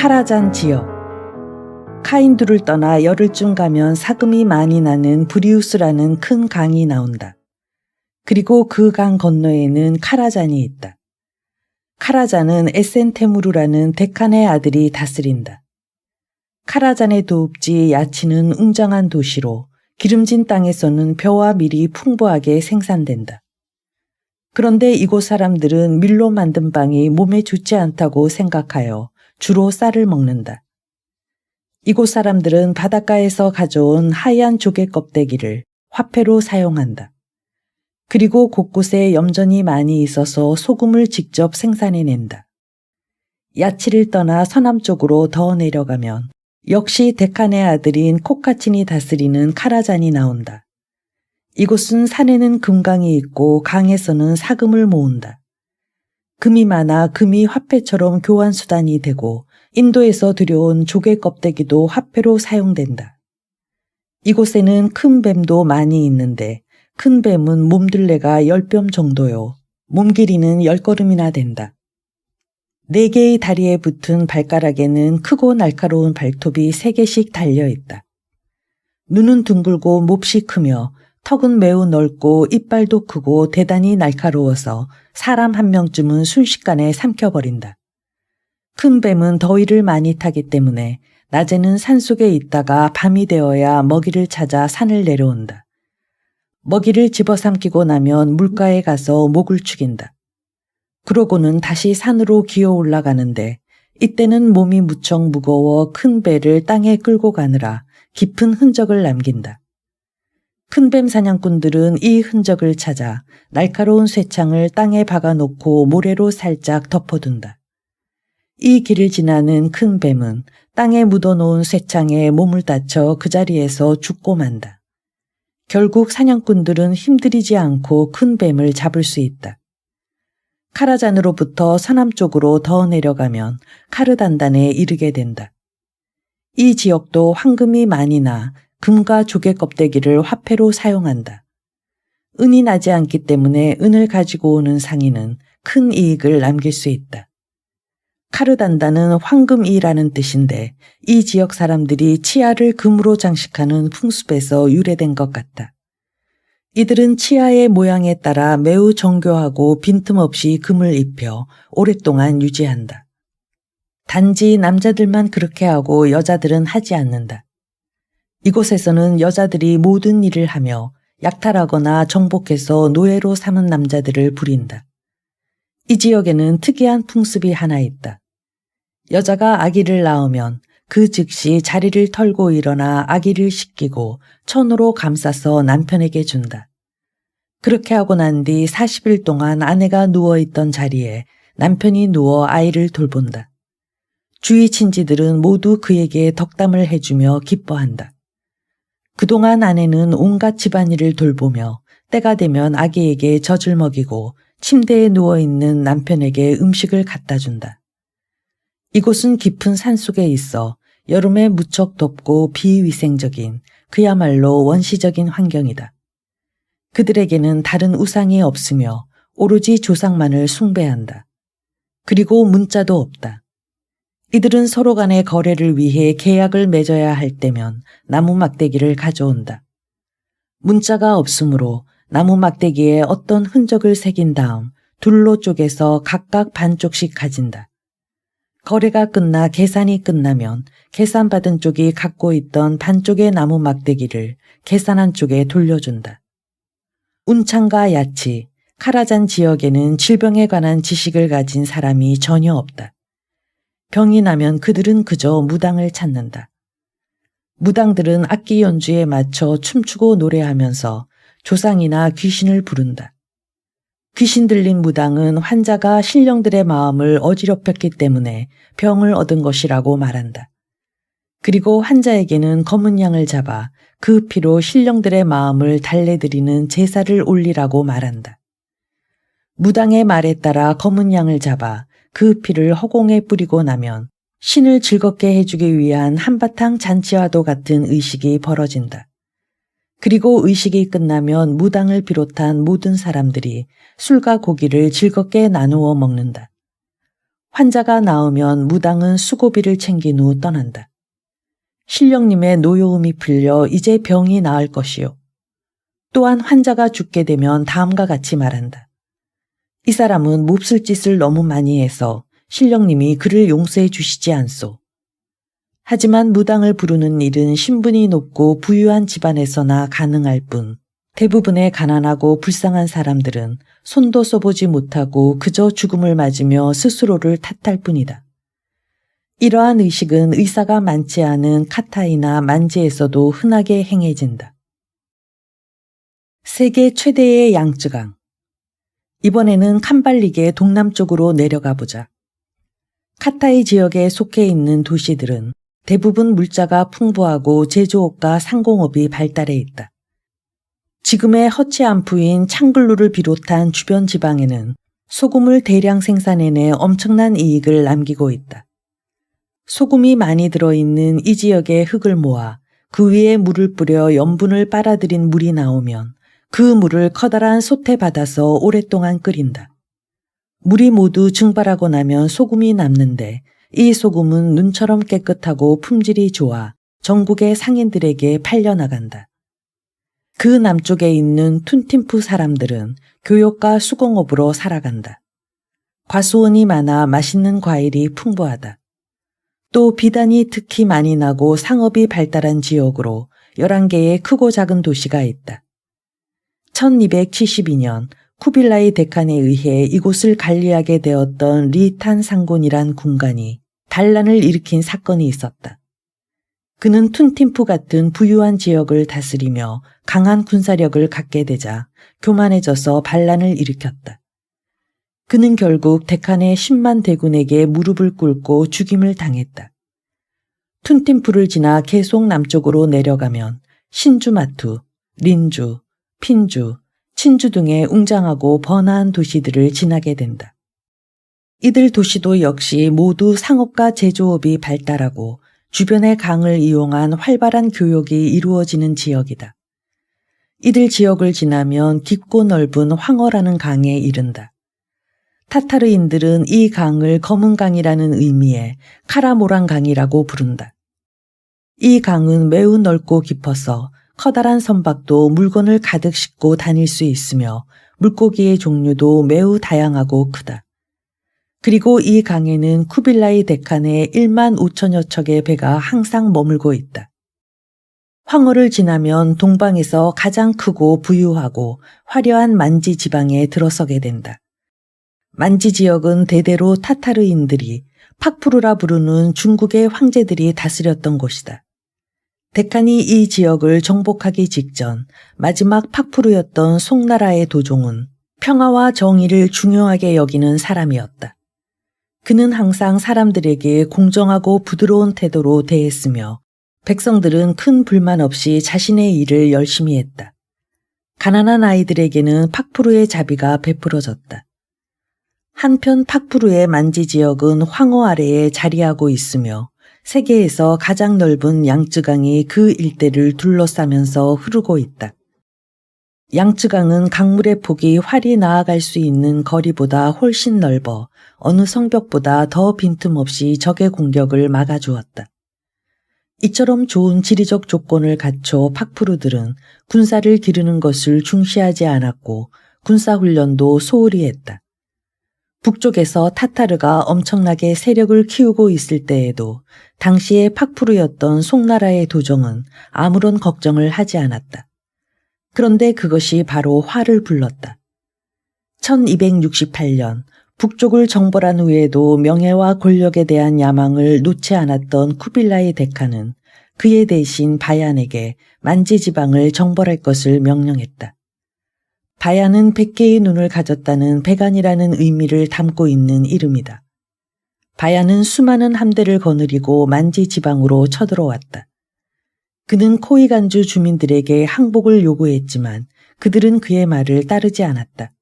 카라잔 지역. 카인두를 떠나 열흘쯤 가면 사금이 많이 나는 브리우스라는 큰 강이 나온다. 그리고 그 강 건너에는 카라잔이 있다. 카라잔은 에센테무르라는 데칸의 아들이 다스린다. 카라잔의 도읍지 야치는 웅장한 도시로 기름진 땅에서는 벼와 밀이 풍부하게 생산된다. 그런데 이곳 사람들은 밀로 만든 빵이 몸에 좋지 않다고 생각하여 주로 쌀을 먹는다. 이곳 사람들은 바닷가에서 가져온 하얀 조개 껍데기를 화폐로 사용한다. 그리고 곳곳에 염전이 많이 있어서 소금을 직접 생산해낸다. 야치를 떠나 서남쪽으로 더 내려가면 역시 데칸의 아들인 코카친이 다스리는 카라잔이 나온다. 이곳은 산에는 금강이 있고 강에서는 사금을 모은다. 금이 많아 금이 화폐처럼 교환수단이 되고 인도에서 들여온 조개 껍데기도 화폐로 사용된다. 이곳에는 큰 뱀도 많이 있는데 큰 뱀은 몸둘레가 10뼘 정도요. 몸 길이는 10걸음이나 된다. 4개의 다리에 붙은 발가락에는 크고 날카로운 발톱이 3개씩 달려있다. 눈은 둥글고 몹시 크며 턱은 매우 넓고 이빨도 크고 대단히 날카로워서 사람 한 명쯤은 순식간에 삼켜버린다. 큰 뱀은 더위를 많이 타기 때문에 낮에는 산속에 있다가 밤이 되어야 먹이를 찾아 산을 내려온다. 먹이를 집어삼키고 나면 물가에 가서 목을 축인다. 그러고는 다시 산으로 기어 올라가는데 이때는 몸이 무척 무거워 큰 배를 땅에 끌고 가느라 깊은 흔적을 남긴다. 큰 뱀 사냥꾼들은 이 흔적을 찾아 날카로운 쇠창을 땅에 박아놓고 모래로 살짝 덮어둔다. 이 길을 지나는 큰 뱀은 땅에 묻어놓은 쇠창에 몸을 다쳐 그 자리에서 죽고 만다. 결국 사냥꾼들은 힘들이지 않고 큰 뱀을 잡을 수 있다. 카라잔으로부터 서남쪽으로 더 내려가면 카르단단에 이르게 된다. 이 지역도 황금이 많이 나 금과 조개 껍데기를 화폐로 사용한다. 은이 나지 않기 때문에 은을 가지고 오는 상인은 큰 이익을 남길 수 있다. 카르단단은 황금이라는 뜻인데 이 지역 사람들이 치아를 금으로 장식하는 풍습에서 유래된 것 같다. 이들은 치아의 모양에 따라 매우 정교하고 빈틈없이 금을 입혀 오랫동안 유지한다. 단지 남자들만 그렇게 하고 여자들은 하지 않는다. 이곳에서는 여자들이 모든 일을 하며 약탈하거나 정복해서 노예로 삼은 남자들을 부린다. 이 지역에는 특이한 풍습이 하나 있다. 여자가 아기를 낳으면 그 즉시 자리를 털고 일어나 아기를 씻기고 천으로 감싸서 남편에게 준다. 그렇게 하고 난 뒤 40일 동안 아내가 누워있던 자리에 남편이 누워 아이를 돌본다. 주위 친지들은 모두 그에게 덕담을 해주며 기뻐한다. 그동안 아내는 온갖 집안일을 돌보며 때가 되면 아기에게 젖을 먹이고 침대에 누워있는 남편에게 음식을 갖다 준다. 이곳은 깊은 산속에 있어 여름에 무척 덥고 비위생적인 그야말로 원시적인 환경이다. 그들에게는 다른 우상이 없으며 오로지 조상만을 숭배한다. 그리고 문자도 없다. 이들은 서로 간의 거래를 위해 계약을 맺어야 할 때면 나무 막대기를 가져온다. 문자가 없으므로 나무 막대기에 어떤 흔적을 새긴 다음 둘로 쪼개서 각각 반쪽씩 가진다. 거래가 끝나 계산이 끝나면 계산받은 쪽이 갖고 있던 반쪽의 나무 막대기를 계산한 쪽에 돌려준다. 운창과 야치, 카라잔 지역에는 질병에 관한 지식을 가진 사람이 전혀 없다. 병이 나면 그들은 그저 무당을 찾는다. 무당들은 악기 연주에 맞춰 춤추고 노래하면서 조상이나 귀신을 부른다. 귀신 들린 무당은 환자가 신령들의 마음을 어지럽혔기 때문에 병을 얻은 것이라고 말한다. 그리고 환자에게는 검은 양을 잡아 그 피로 신령들의 마음을 달래드리는 제사를 올리라고 말한다. 무당의 말에 따라 검은 양을 잡아 그 피를 허공에 뿌리고 나면 신을 즐겁게 해주기 위한 한바탕 잔치와도 같은 의식이 벌어진다. 그리고 의식이 끝나면 무당을 비롯한 모든 사람들이 술과 고기를 즐겁게 나누어 먹는다. 환자가 나으면 무당은 수고비를 챙긴 후 떠난다. 신령님의 노여움이 풀려 이제 병이 나을 것이요. 또한 환자가 죽게 되면 다음과 같이 말한다. 이 사람은 몹쓸 짓을 너무 많이 해서 신령님이 그를 용서해 주시지 않소. 하지만 무당을 부르는 일은 신분이 높고 부유한 집안에서나 가능할 뿐 대부분의 가난하고 불쌍한 사람들은 손도 써보지 못하고 그저 죽음을 맞으며 스스로를 탓할 뿐이다. 이러한 의식은 의사가 많지 않은 카타이나 만지에서도 흔하게 행해진다. 세계 최대의 양쯔강. 이번에는 캄발릭의 동남쪽으로 내려가 보자. 카타이 지역에 속해 있는 도시들은 대부분 물자가 풍부하고 제조업과 상공업이 발달해 있다. 지금의 허치안푸인 창글루를 비롯한 주변 지방에는 소금을 대량 생산해내 엄청난 이익을 남기고 있다. 소금이 많이 들어있는 이 지역의 흙을 모아 그 위에 물을 뿌려 염분을 빨아들인 물이 나오면 그 물을 커다란 솥에 받아서 오랫동안 끓인다. 물이 모두 증발하고 나면 소금이 남는데 이 소금은 눈처럼 깨끗하고 품질이 좋아 전국의 상인들에게 팔려나간다. 그 남쪽에 있는 툰팀푸 사람들은 교역과 수공업으로 살아간다. 과수원이 많아 맛있는 과일이 풍부하다. 또 비단이 특히 많이 나고 상업이 발달한 지역으로 11개의 크고 작은 도시가 있다. 1272년 쿠빌라이 대칸에 의해 이곳을 관리하게 되었던 리탄 상곤이란 군관이 반란을 일으킨 사건이 있었다. 그는 툰팀푸 같은 부유한 지역을 다스리며 강한 군사력을 갖게 되자 교만해져서 반란을 일으켰다. 그는 결국 데칸의 10만 대군에게 무릎을 꿇고 죽임을 당했다. 툰팀푸를 지나 계속 남쪽으로 내려가면 신주마투, 린주, 핀주, 친주 등의 웅장하고 번화한 도시들을 지나게 된다. 이들 도시도 역시 모두 상업과 제조업이 발달하고 주변의 강을 이용한 활발한 교역이 이루어지는 지역이다. 이들 지역을 지나면 깊고 넓은 황허라는 강에 이른다. 타타르인들은 이 강을 검은 강이라는 의미의 카라모란 강이라고 부른다. 이 강은 매우 넓고 깊어서 커다란 선박도 물건을 가득 싣고 다닐 수 있으며 물고기의 종류도 매우 다양하고 크다. 그리고 이 강에는 쿠빌라이 데칸의 1만 5천여 척의 배가 항상 머물고 있다. 황허를 지나면 동방에서 가장 크고 부유하고 화려한 만지 지방에 들어서게 된다. 만지 지역은 대대로 타타르인들이 팍푸르라 부르는 중국의 황제들이 다스렸던 곳이다. 데칸이 이 지역을 정복하기 직전 마지막 팍푸르였던 송나라의 도종은 평화와 정의를 중요하게 여기는 사람이었다. 그는 항상 사람들에게 공정하고 부드러운 태도로 대했으며 백성들은 큰 불만 없이 자신의 일을 열심히 했다. 가난한 아이들에게는 팍푸르의 자비가 베풀어졌다. 한편 팍푸르의 만지 지역은 황허 아래에 자리하고 있으며 세계에서 가장 넓은 양쯔강이 그 일대를 둘러싸면서 흐르고 있다. 양쯔강은 강물의 폭이 활이 나아갈 수 있는 거리보다 훨씬 넓어 어느 성벽보다 더 빈틈없이 적의 공격을 막아주었다. 이처럼 좋은 지리적 조건을 갖춰 팍푸르들은 군사를 기르는 것을 중시하지 않았고 군사훈련도 소홀히 했다. 북쪽에서 타타르가 엄청나게 세력을 키우고 있을 때에도 당시의 팍푸르였던 송나라의 도정은 아무런 걱정을 하지 않았다. 그런데 그것이 바로 화를 불렀다. 1268년 북쪽을 정벌한 후에도 명예와 권력에 대한 야망을 놓지 않았던 쿠빌라이 데칸은 그의 대신 바얀에게 만지 지방을 정벌할 것을 명령했다. 바얀은 100개의 눈을 가졌다는 백안이라는 의미를 담고 있는 이름이다. 바얀은 수많은 함대를 거느리고 만지 지방으로 쳐들어왔다. 그는 코이간주 주민들에게 항복을 요구했지만 그들은 그의 말을 따르지 않았다.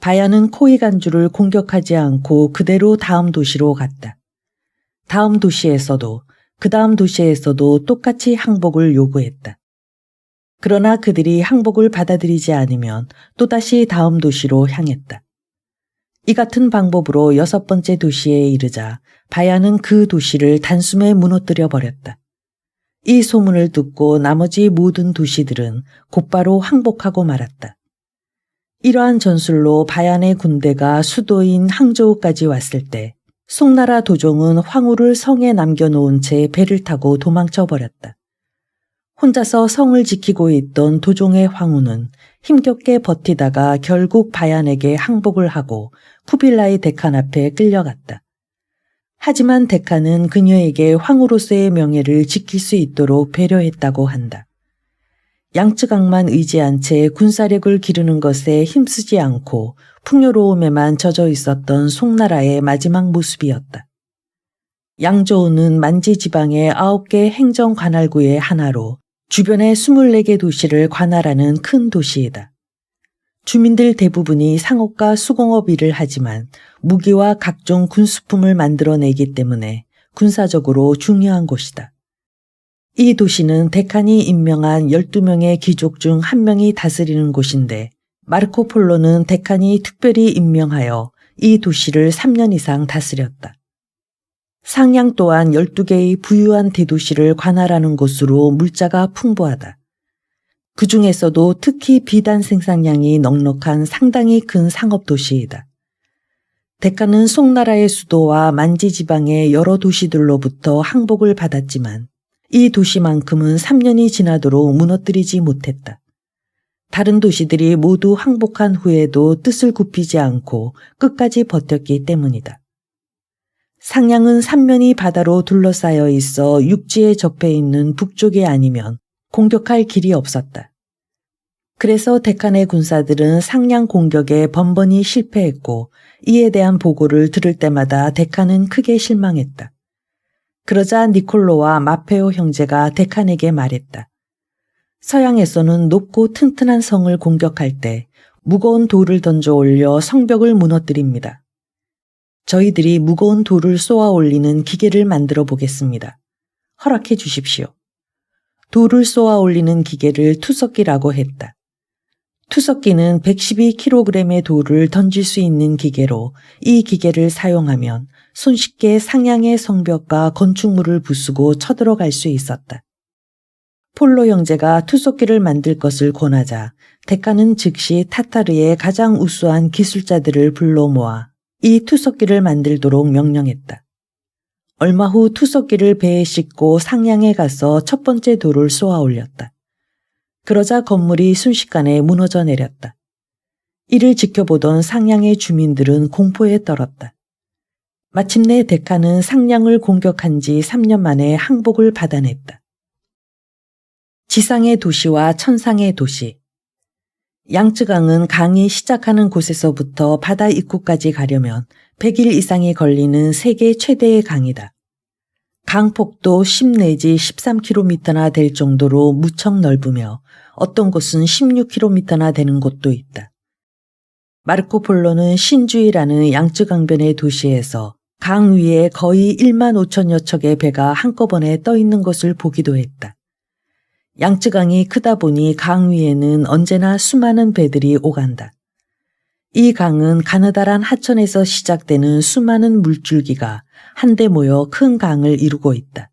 바얀은 코이간주를 공격하지 않고 그대로 다음 도시로 갔다. 다음 도시에서도 그 다음 도시에서도 똑같이 항복을 요구했다. 그러나 그들이 항복을 받아들이지 않으면 또다시 다음 도시로 향했다. 이 같은 방법으로 6번째 도시에 이르자 바야는 그 도시를 단숨에 무너뜨려 버렸다. 이 소문을 듣고 나머지 모든 도시들은 곧바로 항복하고 말았다. 이러한 전술로 바얀의 군대가 수도인 항저우까지 왔을 때 송나라 도종은 황후를 성에 남겨놓은 채 배를 타고 도망쳐 버렸다. 혼자서 성을 지키고 있던 도종의 황후는 힘겹게 버티다가 결국 바얀에게 항복을 하고 쿠빌라이 대칸 앞에 끌려갔다. 하지만 대칸은 그녀에게 황후로서의 명예를 지킬 수 있도록 배려했다고 한다. 양쯔강만 의지한 채 군사력을 기르는 것에 힘쓰지 않고 풍요로움에만 젖어 있었던 송나라의 마지막 모습이었다. 양저우는 만지 지방의 9개 행정 관할구의 하나로 주변의 24개 도시를 관할하는 큰 도시이다. 주민들 대부분이 상업과 수공업 일을 하지만 무기와 각종 군수품을 만들어내기 때문에 군사적으로 중요한 곳이다. 이 도시는 데칸이 임명한 12명의 귀족 중 1명이 다스리는 곳인데 마르코 폴로는 데칸이 특별히 임명하여 이 도시를 3년 이상 다스렸다. 상양 또한 12개의 부유한 대도시를 관할하는 곳으로 물자가 풍부하다. 그 중에서도 특히 비단 생산량이 넉넉한 상당히 큰 상업도시이다. 데칸은 송나라의 수도와 만지 지방의 여러 도시들로부터 항복을 받았지만 이 도시만큼은 3년이 지나도록 무너뜨리지 못했다. 다른 도시들이 모두 항복한 후에도 뜻을 굽히지 않고 끝까지 버텼기 때문이다. 상양은 삼면이 바다로 둘러싸여 있어 육지에 접해 있는 북쪽이 아니면 공격할 길이 없었다. 그래서 데칸의 군사들은 상양 공격에 번번이 실패했고 이에 대한 보고를 들을 때마다 데칸은 크게 실망했다. 그러자 니콜로와 마페오 형제가 데칸에게 말했다. 서양에서는 높고 튼튼한 성을 공격할 때 무거운 돌을 던져 올려 성벽을 무너뜨립니다. 저희들이 무거운 돌을 쏘아 올리는 기계를 만들어 보겠습니다. 허락해 주십시오. 돌을 쏘아 올리는 기계를 투석기라고 했다. 투석기는 112kg의 돌을 던질 수 있는 기계로 이 기계를 사용하면 손쉽게 상양의 성벽과 건축물을 부수고 쳐들어갈 수 있었다. 폴로 형제가 투석기를 만들 것을 권하자 데칸은 즉시 타타르의 가장 우수한 기술자들을 불러 모아 이 투석기를 만들도록 명령했다. 얼마 후 투석기를 배에 싣고 상양에 가서 첫 번째 돌을 쏘아 올렸다. 그러자 건물이 순식간에 무너져 내렸다. 이를 지켜보던 상양의 주민들은 공포에 떨었다. 마침내 데칸은 상양을 공격한 지 3년 만에 항복을 받아냈다. 지상의 도시와 천상의 도시. 양쯔강은 강이 시작하는 곳에서부터 바다 입구까지 가려면 100일 이상이 걸리는 세계 최대의 강이다. 강폭도 10 내지 13km나 될 정도로 무척 넓으며 어떤 곳은 16km나 되는 곳도 있다. 마르코 폴로는 신주이라는 양쯔강변의 도시에서 강 위에 거의 1만 5천여 척의 배가 한꺼번에 떠 있는 것을 보기도 했다. 양쯔강이 크다 보니 강 위에는 언제나 수많은 배들이 오간다. 이 강은 가느다란 하천에서 시작되는 수많은 물줄기가 한데 모여 큰 강을 이루고 있다.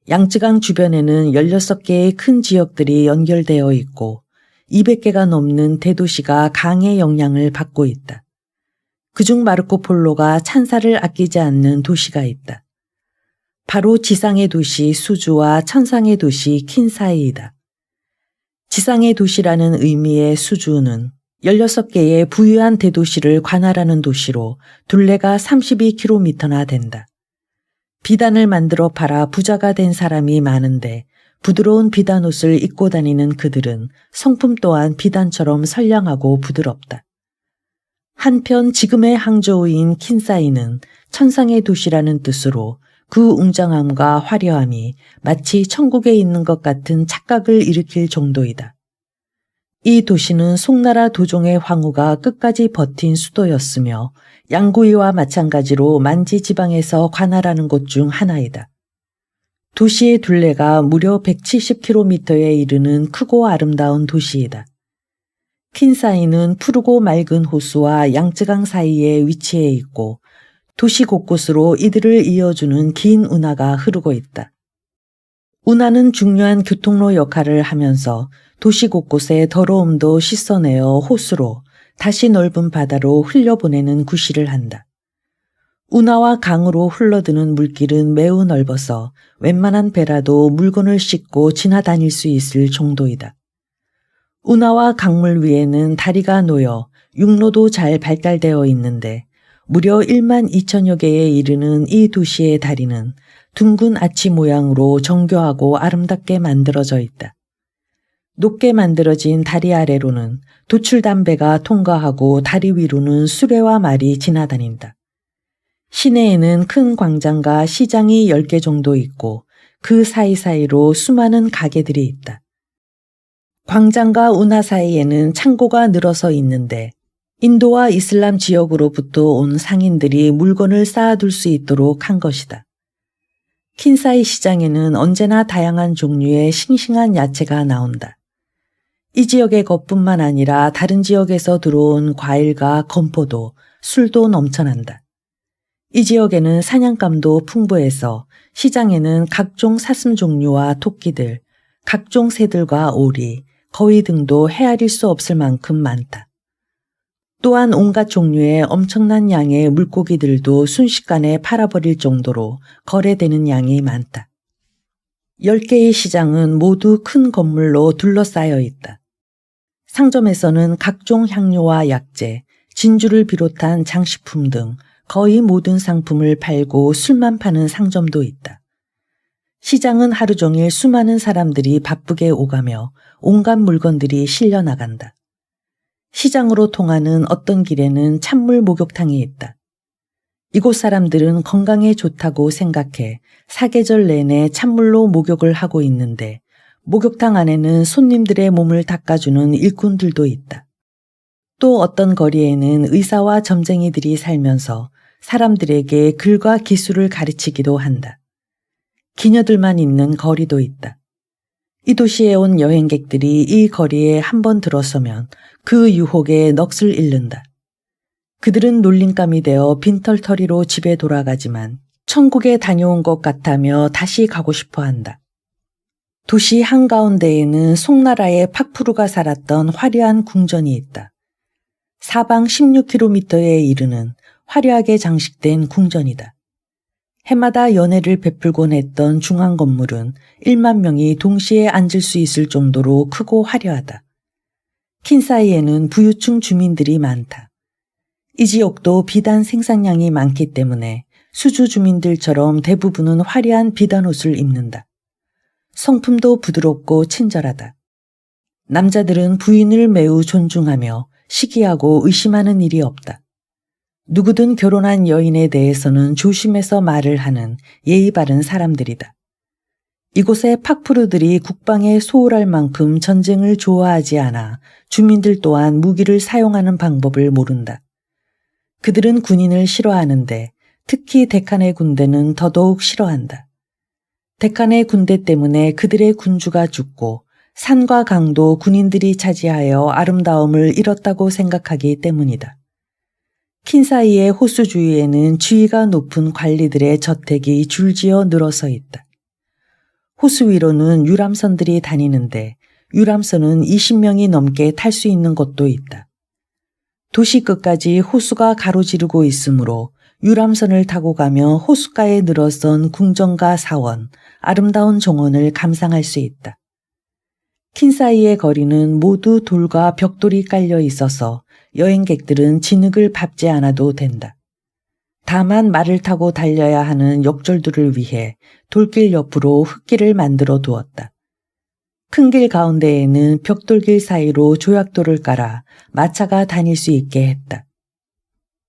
양쯔강 주변에는 16개의 큰 지역들이 연결되어 있고 200개가 넘는 대도시가 강의 영향을 받고 있다. 그중 마르코폴로가 찬사를 아끼지 않는 도시가 있다. 바로 지상의 도시 수주와 천상의 도시 킨사이이다. 지상의 도시라는 의미의 수주는 16개의 부유한 대도시를 관할하는 도시로 둘레가 32km나 된다. 비단을 만들어 팔아 부자가 된 사람이 많은데 부드러운 비단 옷을 입고 다니는 그들은 성품 또한 비단처럼 선량하고 부드럽다. 한편 지금의 항저우인 킨사이는 천상의 도시라는 뜻으로 그 웅장함과 화려함이 마치 천국에 있는 것 같은 착각을 일으킬 정도이다. 이 도시는 송나라 도종의 황후가 끝까지 버틴 수도였으며 양구이와 마찬가지로 만지 지방에서 관할하는 곳 중 하나이다. 도시의 둘레가 무려 170km에 이르는 크고 아름다운 도시이다. 킨사이는 푸르고 맑은 호수와 양쯔강 사이에 위치해 있고 도시 곳곳으로 이들을 이어주는 긴 운하가 흐르고 있다. 운하는 중요한 교통로 역할을 하면서 도시 곳곳의 더러움도 씻어내어 호수로 다시 넓은 바다로 흘려보내는 구실을 한다. 운하와 강으로 흘러드는 물길은 매우 넓어서 웬만한 배라도 물건을 싣고 지나다닐 수 있을 정도이다. 운하와 강물 위에는 다리가 놓여 육로도 잘 발달되어 있는데 무려 1만 2천여 개에 이르는 이 도시의 다리는 둥근 아치 모양으로 정교하고 아름답게 만들어져 있다. 높게 만들어진 다리 아래로는 도출담배가 통과하고 다리 위로는 수레와 말이 지나다닌다. 시내에는 큰 광장과 시장이 10개 정도 있고 그 사이사이로 수많은 가게들이 있다. 광장과 운하 사이에는 창고가 늘어서 있는데 인도와 이슬람 지역으로부터 온 상인들이 물건을 쌓아둘 수 있도록 한 것이다. 킨사이 시장에는 언제나 다양한 종류의 싱싱한 야채가 나온다. 이 지역의 것뿐만 아니라 다른 지역에서 들어온 과일과 건포도, 술도 넘쳐난다. 이 지역에는 사냥감도 풍부해서 시장에는 각종 사슴 종류와 토끼들, 각종 새들과 오리, 거위 등도 헤아릴 수 없을 만큼 많다. 또한 온갖 종류의 엄청난 양의 물고기들도 순식간에 팔아버릴 정도로 거래되는 양이 많다. 10개의 시장은 모두 큰 건물로 둘러싸여 있다. 상점에서는 각종 향료와 약재, 진주를 비롯한 장식품 등 거의 모든 상품을 팔고 술만 파는 상점도 있다. 시장은 하루 종일 수많은 사람들이 바쁘게 오가며 온갖 물건들이 실려 나간다. 시장으로 통하는 어떤 길에는 찬물 목욕탕이 있다. 이곳 사람들은 건강에 좋다고 생각해 사계절 내내 찬물로 목욕을 하고 있는데 목욕탕 안에는 손님들의 몸을 닦아주는 일꾼들도 있다. 또 어떤 거리에는 의사와 점쟁이들이 살면서 사람들에게 글과 기술을 가르치기도 한다. 기녀들만 있는 거리도 있다. 이 도시에 온 여행객들이 이 거리에 한번 들어서면 그 유혹에 넋을 잃는다. 그들은 놀림감이 되어 빈털터리로 집에 돌아가지만 천국에 다녀온 것 같다며 다시 가고 싶어 한다. 도시 한가운데에는 송나라의 팍푸르가 살았던 화려한 궁전이 있다. 사방 16km에 이르는 화려하게 장식된 궁전이다. 해마다 연회를 베풀곤 했던 중앙 건물은 1만 명이 동시에 앉을 수 있을 정도로 크고 화려하다. 킨사이에는 부유층 주민들이 많다. 이 지역도 비단 생산량이 많기 때문에 수주 주민들처럼 대부분은 화려한 비단 옷을 입는다. 성품도 부드럽고 친절하다. 남자들은 부인을 매우 존중하며 시기하고 의심하는 일이 없다. 누구든 결혼한 여인에 대해서는 조심해서 말을 하는 예의 바른 사람들이다. 이곳의 팍푸르들이 국방에 소홀할 만큼 전쟁을 좋아하지 않아 주민들 또한 무기를 사용하는 방법을 모른다. 그들은 군인을 싫어하는데 특히 데칸의 군대는 더더욱 싫어한다. 데칸의 군대 때문에 그들의 군주가 죽고 산과 강도 군인들이 차지하여 아름다움을 잃었다고 생각하기 때문이다. 킨사이의 호수 주위에는 지위가 높은 관리들의 저택이 줄지어 늘어서 있다. 호수 위로는 유람선들이 다니는데 유람선은 20명이 넘게 탈 수 있는 곳도 있다. 도시 끝까지 호수가 가로지르고 있으므로 유람선을 타고 가며 호숫가에 늘어선 궁전과 사원, 아름다운 정원을 감상할 수 있다. 킨사이의 거리는 모두 돌과 벽돌이 깔려 있어서 여행객들은 진흙을 밟지 않아도 된다. 다만 말을 타고 달려야 하는 역졸들을 위해 돌길 옆으로 흙길을 만들어 두었다. 큰 길 가운데에는 벽돌길 사이로 조약돌을 깔아 마차가 다닐 수 있게 했다.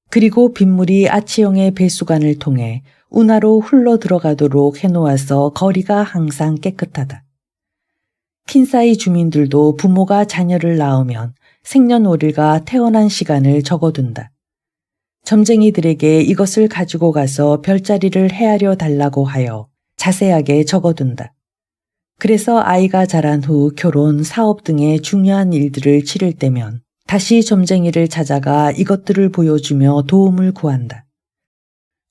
그리고 빗물이 아치형의 배수관을 통해 운하로 흘러 들어가도록 해놓아서 거리가 항상 깨끗하다. 킨사이 주민들도 부모가 자녀를 낳으면 생년월일과 태어난 시간을 적어둔다. 점쟁이들에게 이것을 가지고 가서 별자리를 헤아려 달라고 하여 자세하게 적어둔다. 그래서 아이가 자란 후 결혼, 사업 등의 중요한 일들을 치를 때면 다시 점쟁이를 찾아가 이것들을 보여주며 도움을 구한다.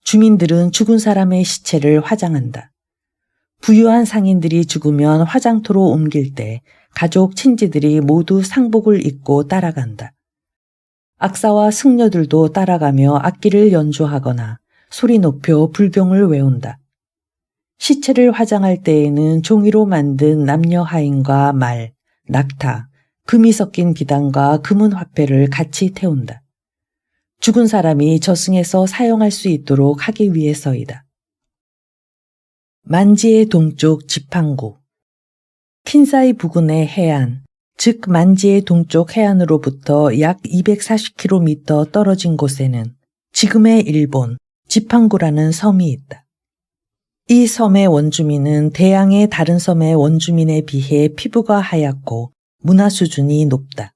주민들은 죽은 사람의 시체를 화장한다. 부유한 상인들이 죽으면 화장터로 옮길 때 가족 친지들이 모두 상복을 입고 따라간다. 악사와 승려들도 따라가며 악기를 연주하거나 소리 높여 불경을 외운다. 시체를 화장할 때에는 종이로 만든 남녀 하인과 말, 낙타, 금이 섞인 비단과 금은 화폐를 같이 태운다. 죽은 사람이 저승에서 사용할 수 있도록 하기 위해서이다. 만지의 동쪽 지팡구. 킨사이 부근의 해안, 즉 만지의 동쪽 해안으로부터 약 240km 떨어진 곳에는 지금의 일본 지팡구라는 섬이 있다. 이 섬의 원주민은 대양의 다른 섬의 원주민에 비해 피부가 하얗고 문화 수준이 높다.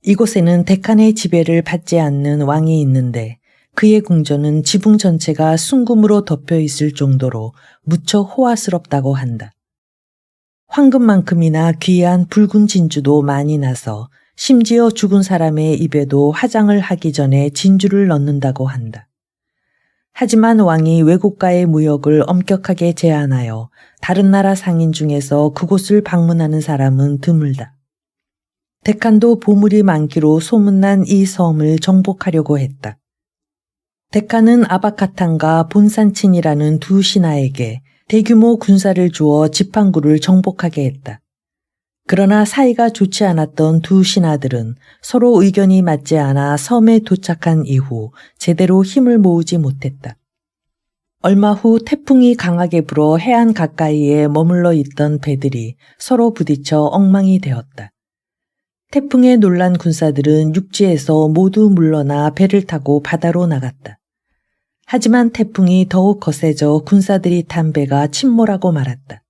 이곳에는 데칸의 지배를 받지 않는 왕이 있는데 그의 궁전은 지붕 전체가 순금으로 덮여 있을 정도로 무척 호화스럽다고 한다. 황금만큼이나 귀한 붉은 진주도 많이 나서 심지어 죽은 사람의 입에도 화장을 하기 전에 진주를 넣는다고 한다. 하지만 왕이 외국과의 무역을 엄격하게 제한하여 다른 나라 상인 중에서 그곳을 방문하는 사람은 드물다. 데칸도 보물이 많기로 소문난 이 섬을 정복하려고 했다. 데칸은 아바카탄과 본산친이라는 두 신하에게 대규모 군사를 주어 지팡구를 정복하게 했다. 그러나 사이가 좋지 않았던 두 신하들은 서로 의견이 맞지 않아 섬에 도착한 이후 제대로 힘을 모으지 못했다. 얼마 후 태풍이 강하게 불어 해안 가까이에 머물러 있던 배들이 서로 부딪혀 엉망이 되었다. 태풍에 놀란 군사들은 육지에서 모두 물러나 배를 타고 바다로 나갔다. 하지만 태풍이 더욱 거세져 군사들이 탄 배가 침몰하고 말았다.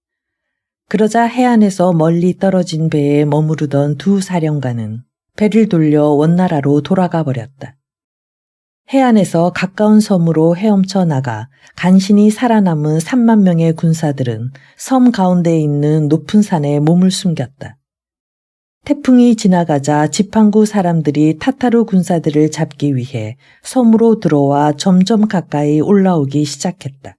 그러자 해안에서 멀리 떨어진 배에 머무르던 두 사령관은 배를 돌려 원나라로 돌아가 버렸다. 해안에서 가까운 섬으로 헤엄쳐 나가 간신히 살아남은 3만 명의 군사들은 섬 가운데 있는 높은 산에 몸을 숨겼다. 태풍이 지나가자 지팡구 사람들이 타타르 군사들을 잡기 위해 섬으로 들어와 점점 가까이 올라오기 시작했다.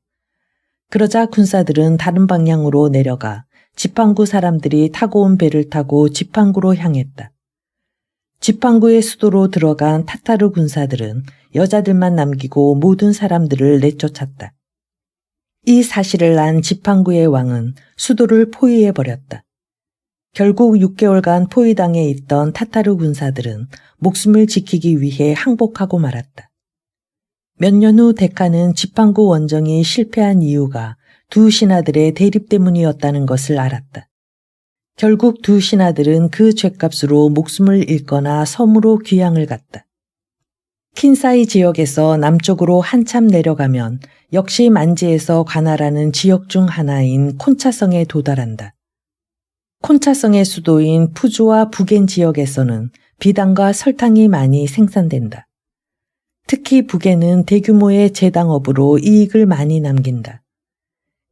그러자 군사들은 다른 방향으로 내려가 지팡구 사람들이 타고 온 배를 타고 지팡구로 향했다. 지팡구의 수도로 들어간 타타르 군사들은 여자들만 남기고 모든 사람들을 내쫓았다. 이 사실을 안 지팡구의 왕은 수도를 포위해버렸다. 결국 6개월간 포위당해 있던 타타르 군사들은 목숨을 지키기 위해 항복하고 말았다. 몇 년 후 데칸은 지팡구 원정이 실패한 이유가 두 신하들의 대립 때문이었다는 것을 알았다. 결국 두 신하들은 그 죗값으로 목숨을 잃거나 섬으로 귀향을 갔다. 킨사이 지역에서 남쪽으로 한참 내려가면 역시 만지에서 관할하는 지역 중 하나인 콘차성에 도달한다. 콘차성의 수도인 푸주와 북엔 지역에서는 비단과 설탕이 많이 생산된다. 특히 북엔은 대규모의 제당업으로 이익을 많이 남긴다.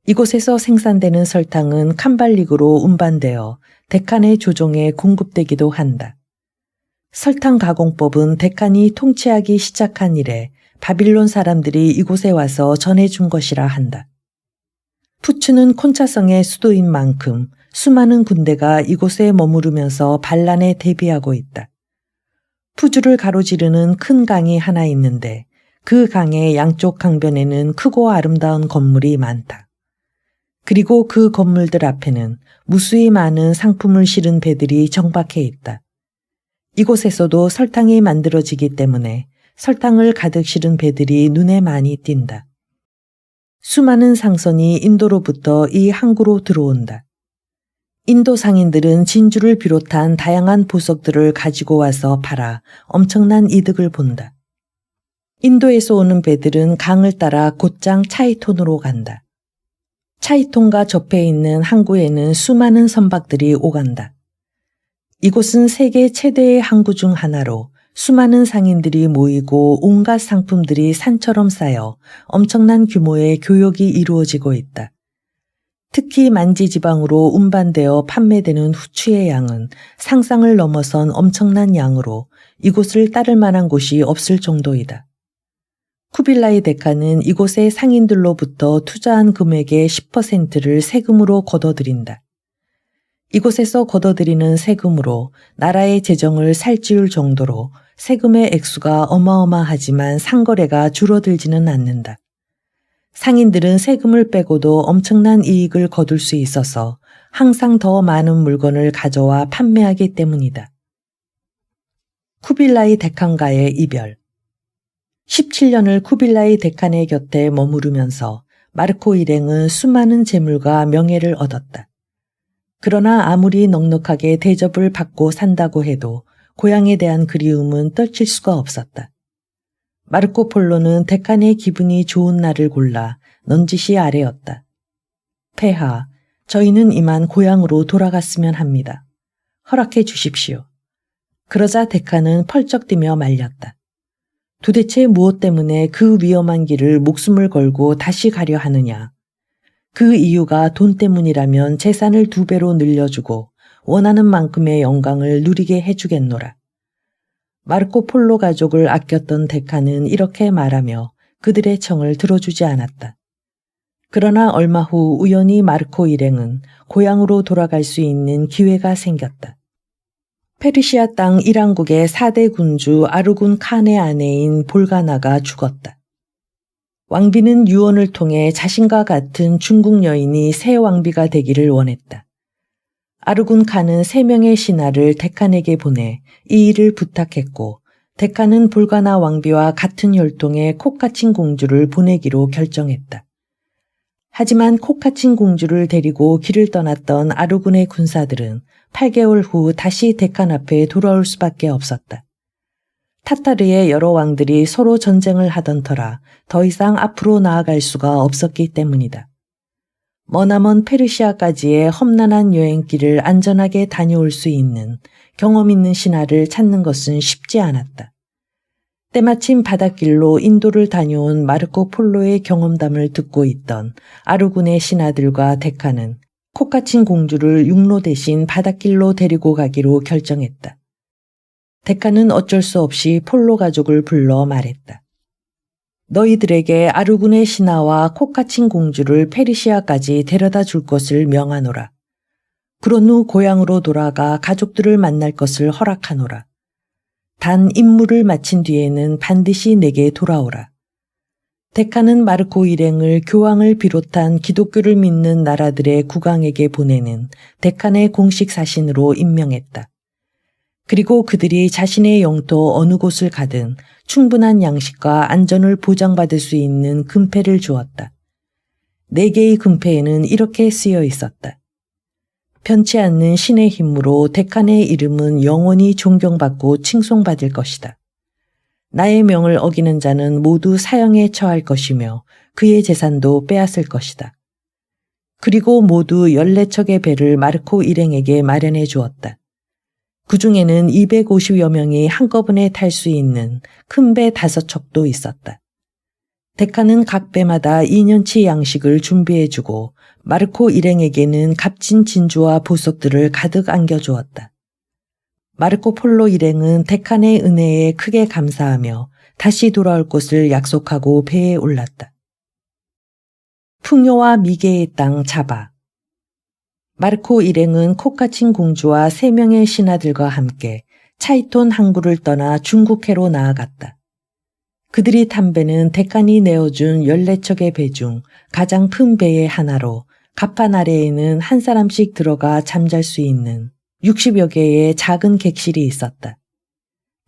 이곳에서 생산되는 설탕은 캄발릭으로 운반되어 데칸의 조정에 공급되기도 한다. 설탕 가공법은 데칸이 통치하기 시작한 이래 바빌론 사람들이 이곳에 와서 전해준 것이라 한다. 푸추는 콘차성의 수도인 만큼 수많은 군대가 이곳에 머무르면서 반란에 대비하고 있다. 푸주를 가로지르는 큰 강이 하나 있는데 그 강의 양쪽 강변에는 크고 아름다운 건물이 많다. 그리고 그 건물들 앞에는 무수히 많은 상품을 실은 배들이 정박해 있다. 이곳에서도 설탕이 만들어지기 때문에 설탕을 가득 실은 배들이 눈에 많이 띈다. 수많은 상선이 인도로부터 이 항구로 들어온다. 인도 상인들은 진주를 비롯한 다양한 보석들을 가지고 와서 팔아 엄청난 이득을 본다. 인도에서 오는 배들은 강을 따라 곧장 차이톤으로 간다. 차이톤과 접해 있는 항구에는 수많은 선박들이 오간다. 이곳은 세계 최대의 항구 중 하나로 수많은 상인들이 모이고 온갖 상품들이 산처럼 쌓여 엄청난 규모의 교역이 이루어지고 있다. 특히 만지지방으로 운반되어 판매되는 후추의 양은 상상을 넘어선 엄청난 양으로 이곳을 따를 만한 곳이 없을 정도이다. 쿠빌라이 대카는 이곳의 상인들로부터 투자한 금액의 10%를 세금으로 걷어들인다. 이곳에서 걷어들이는 세금으로 나라의 재정을 살찌울 정도로 세금의 액수가 어마어마하지만 상거래가 줄어들지는 않는다. 상인들은 세금을 빼고도 엄청난 이익을 거둘 수 있어서 항상 더 많은 물건을 가져와 판매하기 때문이다. 쿠빌라이 대칸과의 이별. 17년을 쿠빌라이 대칸의 곁에 머무르면서 마르코 일행은 수많은 재물과 명예를 얻었다. 그러나 아무리 넉넉하게 대접을 받고 산다고 해도 고향에 대한 그리움은 떨칠 수가 없었다. 마르코 폴로는 대칸의 기분이 좋은 날을 골라 넌지시 아래였다. 폐하, 저희는 이만 고향으로 돌아갔으면 합니다. 허락해 주십시오. 그러자 대칸은 펄쩍 뛰며 말렸다. 도대체 무엇 때문에 그 위험한 길을 목숨을 걸고 다시 가려 하느냐. 그 이유가 돈 때문이라면 재산을 2배로 늘려주고 원하는 만큼의 영광을 누리게 해주겠노라. 마르코 폴로 가족을 아꼈던 데카는 이렇게 말하며 그들의 청을 들어주지 않았다. 그러나 얼마 후 우연히 마르코 일행은 고향으로 돌아갈 수 있는 기회가 생겼다. 페르시아 땅 이란국의 4대 군주 아르군 칸의 아내인 볼가나가 죽었다. 왕비는 유언을 통해 자신과 같은 중국 여인이 새 왕비가 되기를 원했다. 아르군 칸은 3명의 신하를 데칸에게 보내 이 일을 부탁했고 데칸은 볼가나 왕비와 같은 혈통의 코카친 공주를 보내기로 결정했다. 하지만 코카친 공주를 데리고 길을 떠났던 아르군의 군사들은 8개월 후 다시 데칸 앞에 돌아올 수밖에 없었다. 타타르의 여러 왕들이 서로 전쟁을 하던 터라 더 이상 앞으로 나아갈 수가 없었기 때문이다. 머나먼 페르시아까지의 험난한 여행길을 안전하게 다녀올 수 있는 경험 있는 신하를 찾는 것은 쉽지 않았다. 때마침 바닷길로 인도를 다녀온 마르코 폴로의 경험담을 듣고 있던 아르군의 신하들과 데카는 코카친 공주를 육로 대신 바닷길로 데리고 가기로 결정했다. 데카는 어쩔 수 없이 폴로 가족을 불러 말했다. 너희들에게 아르군의 신하와 코카친 공주를 페르시아까지 데려다 줄 것을 명하노라. 그런 후 고향으로 돌아가 가족들을 만날 것을 허락하노라. 단 임무를 마친 뒤에는 반드시 내게 돌아오라. 데카는 마르코 일행을 교황을 비롯한 기독교를 믿는 나라들의 국왕에게 보내는 데칸의 공식 사신으로 임명했다. 그리고 그들이 자신의 영토 어느 곳을 가든 충분한 양식과 안전을 보장받을 수 있는 금패를 주었다. 4개의 금패에는 이렇게 쓰여 있었다. 변치 않는 신의 힘으로 데칸의 이름은 영원히 존경받고 칭송받을 것이다. 나의 명을 어기는 자는 모두 사형에 처할 것이며 그의 재산도 빼앗을 것이다. 그리고 모두 14척의 배를 마르코 일행에게 마련해 주었다. 그 중에는 250여 명이 한꺼번에 탈 수 있는 큰 배 5척도 있었다. 데카는 각 배마다 2년치 양식을 준비해주고 마르코 일행에게는 값진 진주와 보석들을 가득 안겨주었다. 마르코 폴로 일행은 데칸의 은혜에 크게 감사하며 다시 돌아올 것을 약속하고 배에 올랐다. 풍요와 미개의 땅 자바. 마르코 일행은 코카친 공주와 3명의 신하들과 함께 차이톤 항구를 떠나 중국해로 나아갔다. 그들이 탄 배는 데칸이 내어준 14척의 배 중 가장 큰 배의 하나로 갑판 아래에는 한 사람씩 들어가 잠잘 수 있는 60여 개의 작은 객실이 있었다.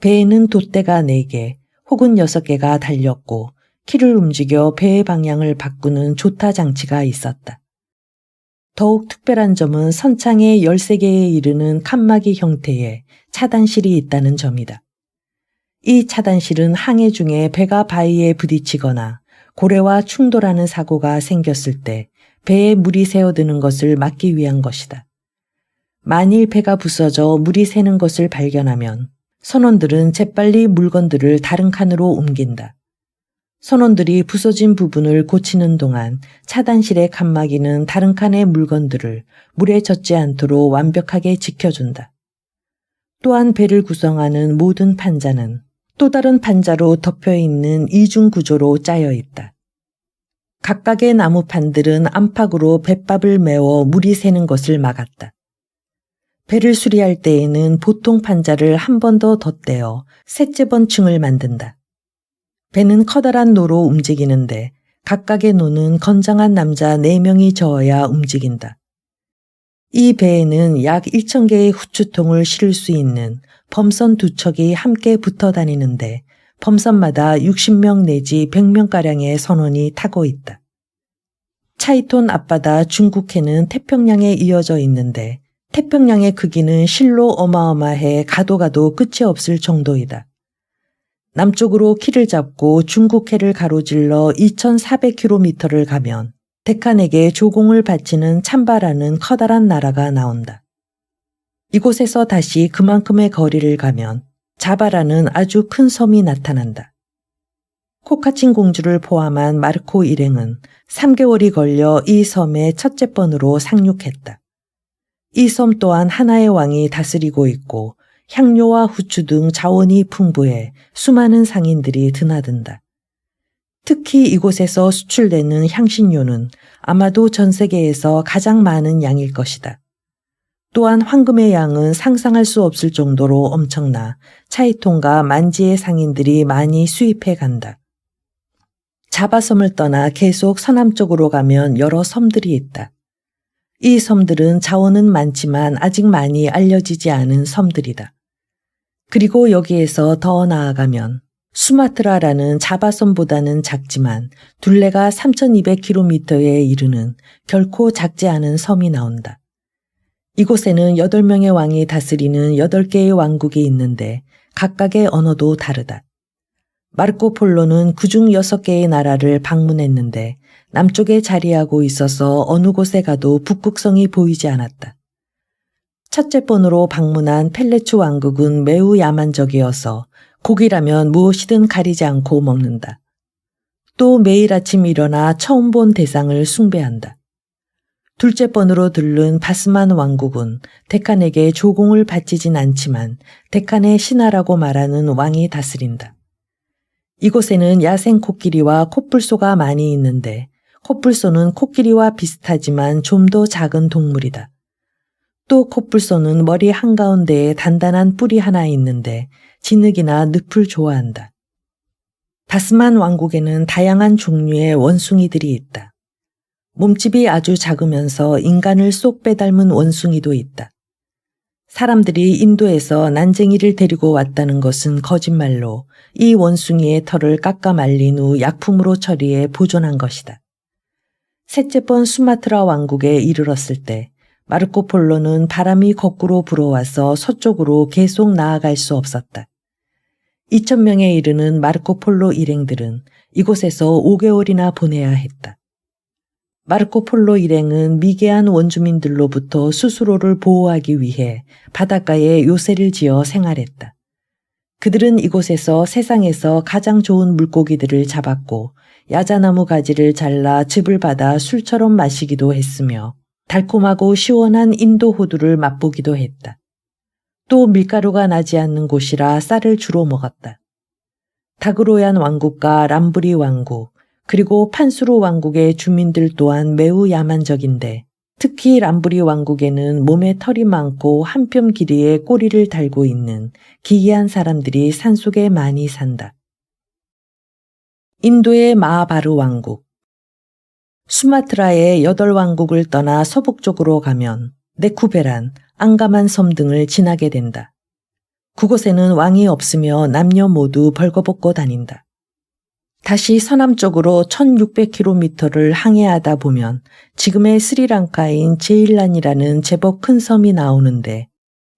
배에는 돛대가 4개 혹은 6개가 달렸고 키를 움직여 배의 방향을 바꾸는 조타 장치가 있었다. 더욱 특별한 점은 선창에 13개에 이르는 칸막이 형태의 차단실이 있다는 점이다. 이 차단실은 항해 중에 배가 바위에 부딪히거나 고래와 충돌하는 사고가 생겼을 때 배에 물이 새어드는 것을 막기 위한 것이다. 만일 배가 부서져 물이 새는 것을 발견하면 선원들은 재빨리 물건들을 다른 칸으로 옮긴다. 선원들이 부서진 부분을 고치는 동안 차단실의 칸막이는 다른 칸의 물건들을 물에 젖지 않도록 완벽하게 지켜준다. 또한 배를 구성하는 모든 판자는 또 다른 판자로 덮여있는 이중 구조로 짜여 있다. 각각의 나무판들은 안팎으로 뱃밥을 메워 물이 새는 것을 막았다. 배를 수리할 때에는 보통 판자를 한 번 더 덧대어 셋째 번층을 만든다. 배는 커다란 노로 움직이는데 각각의 노는 건장한 남자 4명이 저어야 움직인다. 이 배에는 약 1,000개의 후추통을 실을 수 있는 범선 2척이 함께 붙어 다니는데 범선마다 60명 내지 100명가량의 선원이 타고 있다. 차이톤 앞바다 중국해는 태평양에 이어져 있는데 태평양의 크기는 실로 어마어마해 가도 끝이 없을 정도이다. 남쪽으로 키를 잡고 중국해를 가로질러 2,400km를 가면 데칸에게 조공을 바치는 참바라는 커다란 나라가 나온다. 이곳에서 다시 그만큼의 거리를 가면 자바라는 아주 큰 섬이 나타난다. 코카친 공주를 포함한 마르코 일행은 3개월이 걸려 이 섬에 첫째 번으로 상륙했다. 이 섬 또한 하나의 왕이 다스리고 있고 향료와 후추 등 자원이 풍부해 수많은 상인들이 드나든다. 특히 이곳에서 수출되는 향신료는 아마도 전 세계에서 가장 많은 양일 것이다. 또한 황금의 양은 상상할 수 없을 정도로 엄청나 차이통과 만지의 상인들이 많이 수입해 간다. 자바섬을 떠나 계속 서남쪽으로 가면 여러 섬들이 있다. 이 섬들은 자원은 많지만 아직 많이 알려지지 않은 섬들이다. 그리고 여기에서 더 나아가면 수마트라라는 자바섬보다는 작지만 둘레가 3,200km에 이르는 결코 작지 않은 섬이 나온다. 이곳에는 8명의 왕이 다스리는 8개의 왕국이 있는데 각각의 언어도 다르다. 마르코 폴로는 그중 6개의 나라를 방문했는데 남쪽에 자리하고 있어서 어느 곳에 가도 북극성이 보이지 않았다. 첫째 번으로 방문한 펠레츠 왕국은 매우 야만적이어서 고기라면 무엇이든 가리지 않고 먹는다. 또 매일 아침 일어나 처음 본 대상을 숭배한다. 둘째 번으로 들른 바스만 왕국은 데칸에게 조공을 바치진 않지만 데칸의 신하라고 말하는 왕이 다스린다. 이곳에는 야생 코끼리와 코뿔소가 많이 있는데 코뿔소는 코끼리와 비슷하지만 좀 더 작은 동물이다. 또 코뿔소는 머리 한가운데에 단단한 뿔이 하나 있는데 진흙이나 늪을 좋아한다. 바스만 왕국에는 다양한 종류의 원숭이들이 있다. 몸집이 아주 작으면서 인간을 쏙 빼닮은 원숭이도 있다. 사람들이 인도에서 난쟁이를 데리고 왔다는 것은 거짓말로 이 원숭이의 털을 깎아 말린 후 약품으로 처리해 보존한 것이다. 셋째 번 수마트라 왕국에 이르렀을 때 마르코 폴로는 바람이 거꾸로 불어와서 서쪽으로 계속 나아갈 수 없었다. 2,000명에 이르는 마르코 폴로 일행들은 이곳에서 5개월이나 보내야 했다. 마르코 폴로 일행은 미개한 원주민들로부터 스스로를 보호하기 위해 바닷가에 요새를 지어 생활했다. 그들은 이곳에서 세상에서 가장 좋은 물고기들을 잡았고 야자나무 가지를 잘라 즙을 받아 술처럼 마시기도 했으며 달콤하고 시원한 인도 호두를 맛보기도 했다. 또 밀가루가 나지 않는 곳이라 쌀을 주로 먹었다. 다그로얀 왕국과 람브리 왕국, 그리고 판수르 왕국의 주민들 또한 매우 야만적인데 특히 람브리 왕국에는 몸에 털이 많고 한 뼘 길이의 꼬리를 달고 있는 기이한 사람들이 산속에 많이 산다. 인도의 마하바르 왕국. 수마트라의 8왕국을 떠나 서북쪽으로 가면 네쿠베란, 앙가만 섬 등을 지나게 된다. 그곳에는 왕이 없으며 남녀 모두 벌거벗고 다닌다. 다시 서남쪽으로 1600km를 항해하다 보면 지금의 스리랑카인 제일란이라는 제법 큰 섬이 나오는데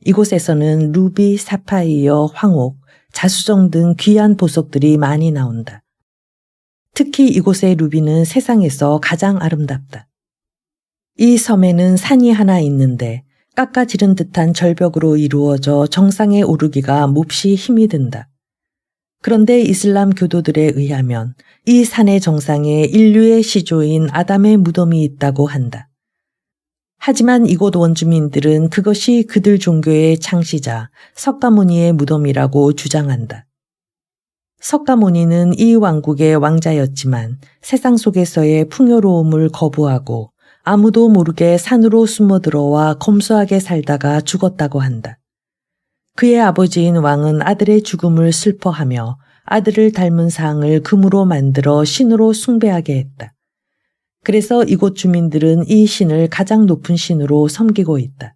이곳에서는 루비, 사파이어, 황옥, 자수정 등 귀한 보석들이 많이 나온다. 특히 이곳의 루비는 세상에서 가장 아름답다. 이 섬에는 산이 하나 있는데 깎아지른 듯한 절벽으로 이루어져 정상에 오르기가 몹시 힘이 든다. 그런데 이슬람 교도들에 의하면 이 산의 정상에 인류의 시조인 아담의 무덤이 있다고 한다. 하지만 이곳 원주민들은 그것이 그들 종교의 창시자 석가모니의 무덤이라고 주장한다. 석가모니는 이 왕국의 왕자였지만 세상 속에서의 풍요로움을 거부하고 아무도 모르게 산으로 숨어들어와 검소하게 살다가 죽었다고 한다. 그의 아버지인 왕은 아들의 죽음을 슬퍼하며 아들을 닮은 상을 금으로 만들어 신으로 숭배하게 했다. 그래서 이곳 주민들은 이 신을 가장 높은 신으로 섬기고 있다.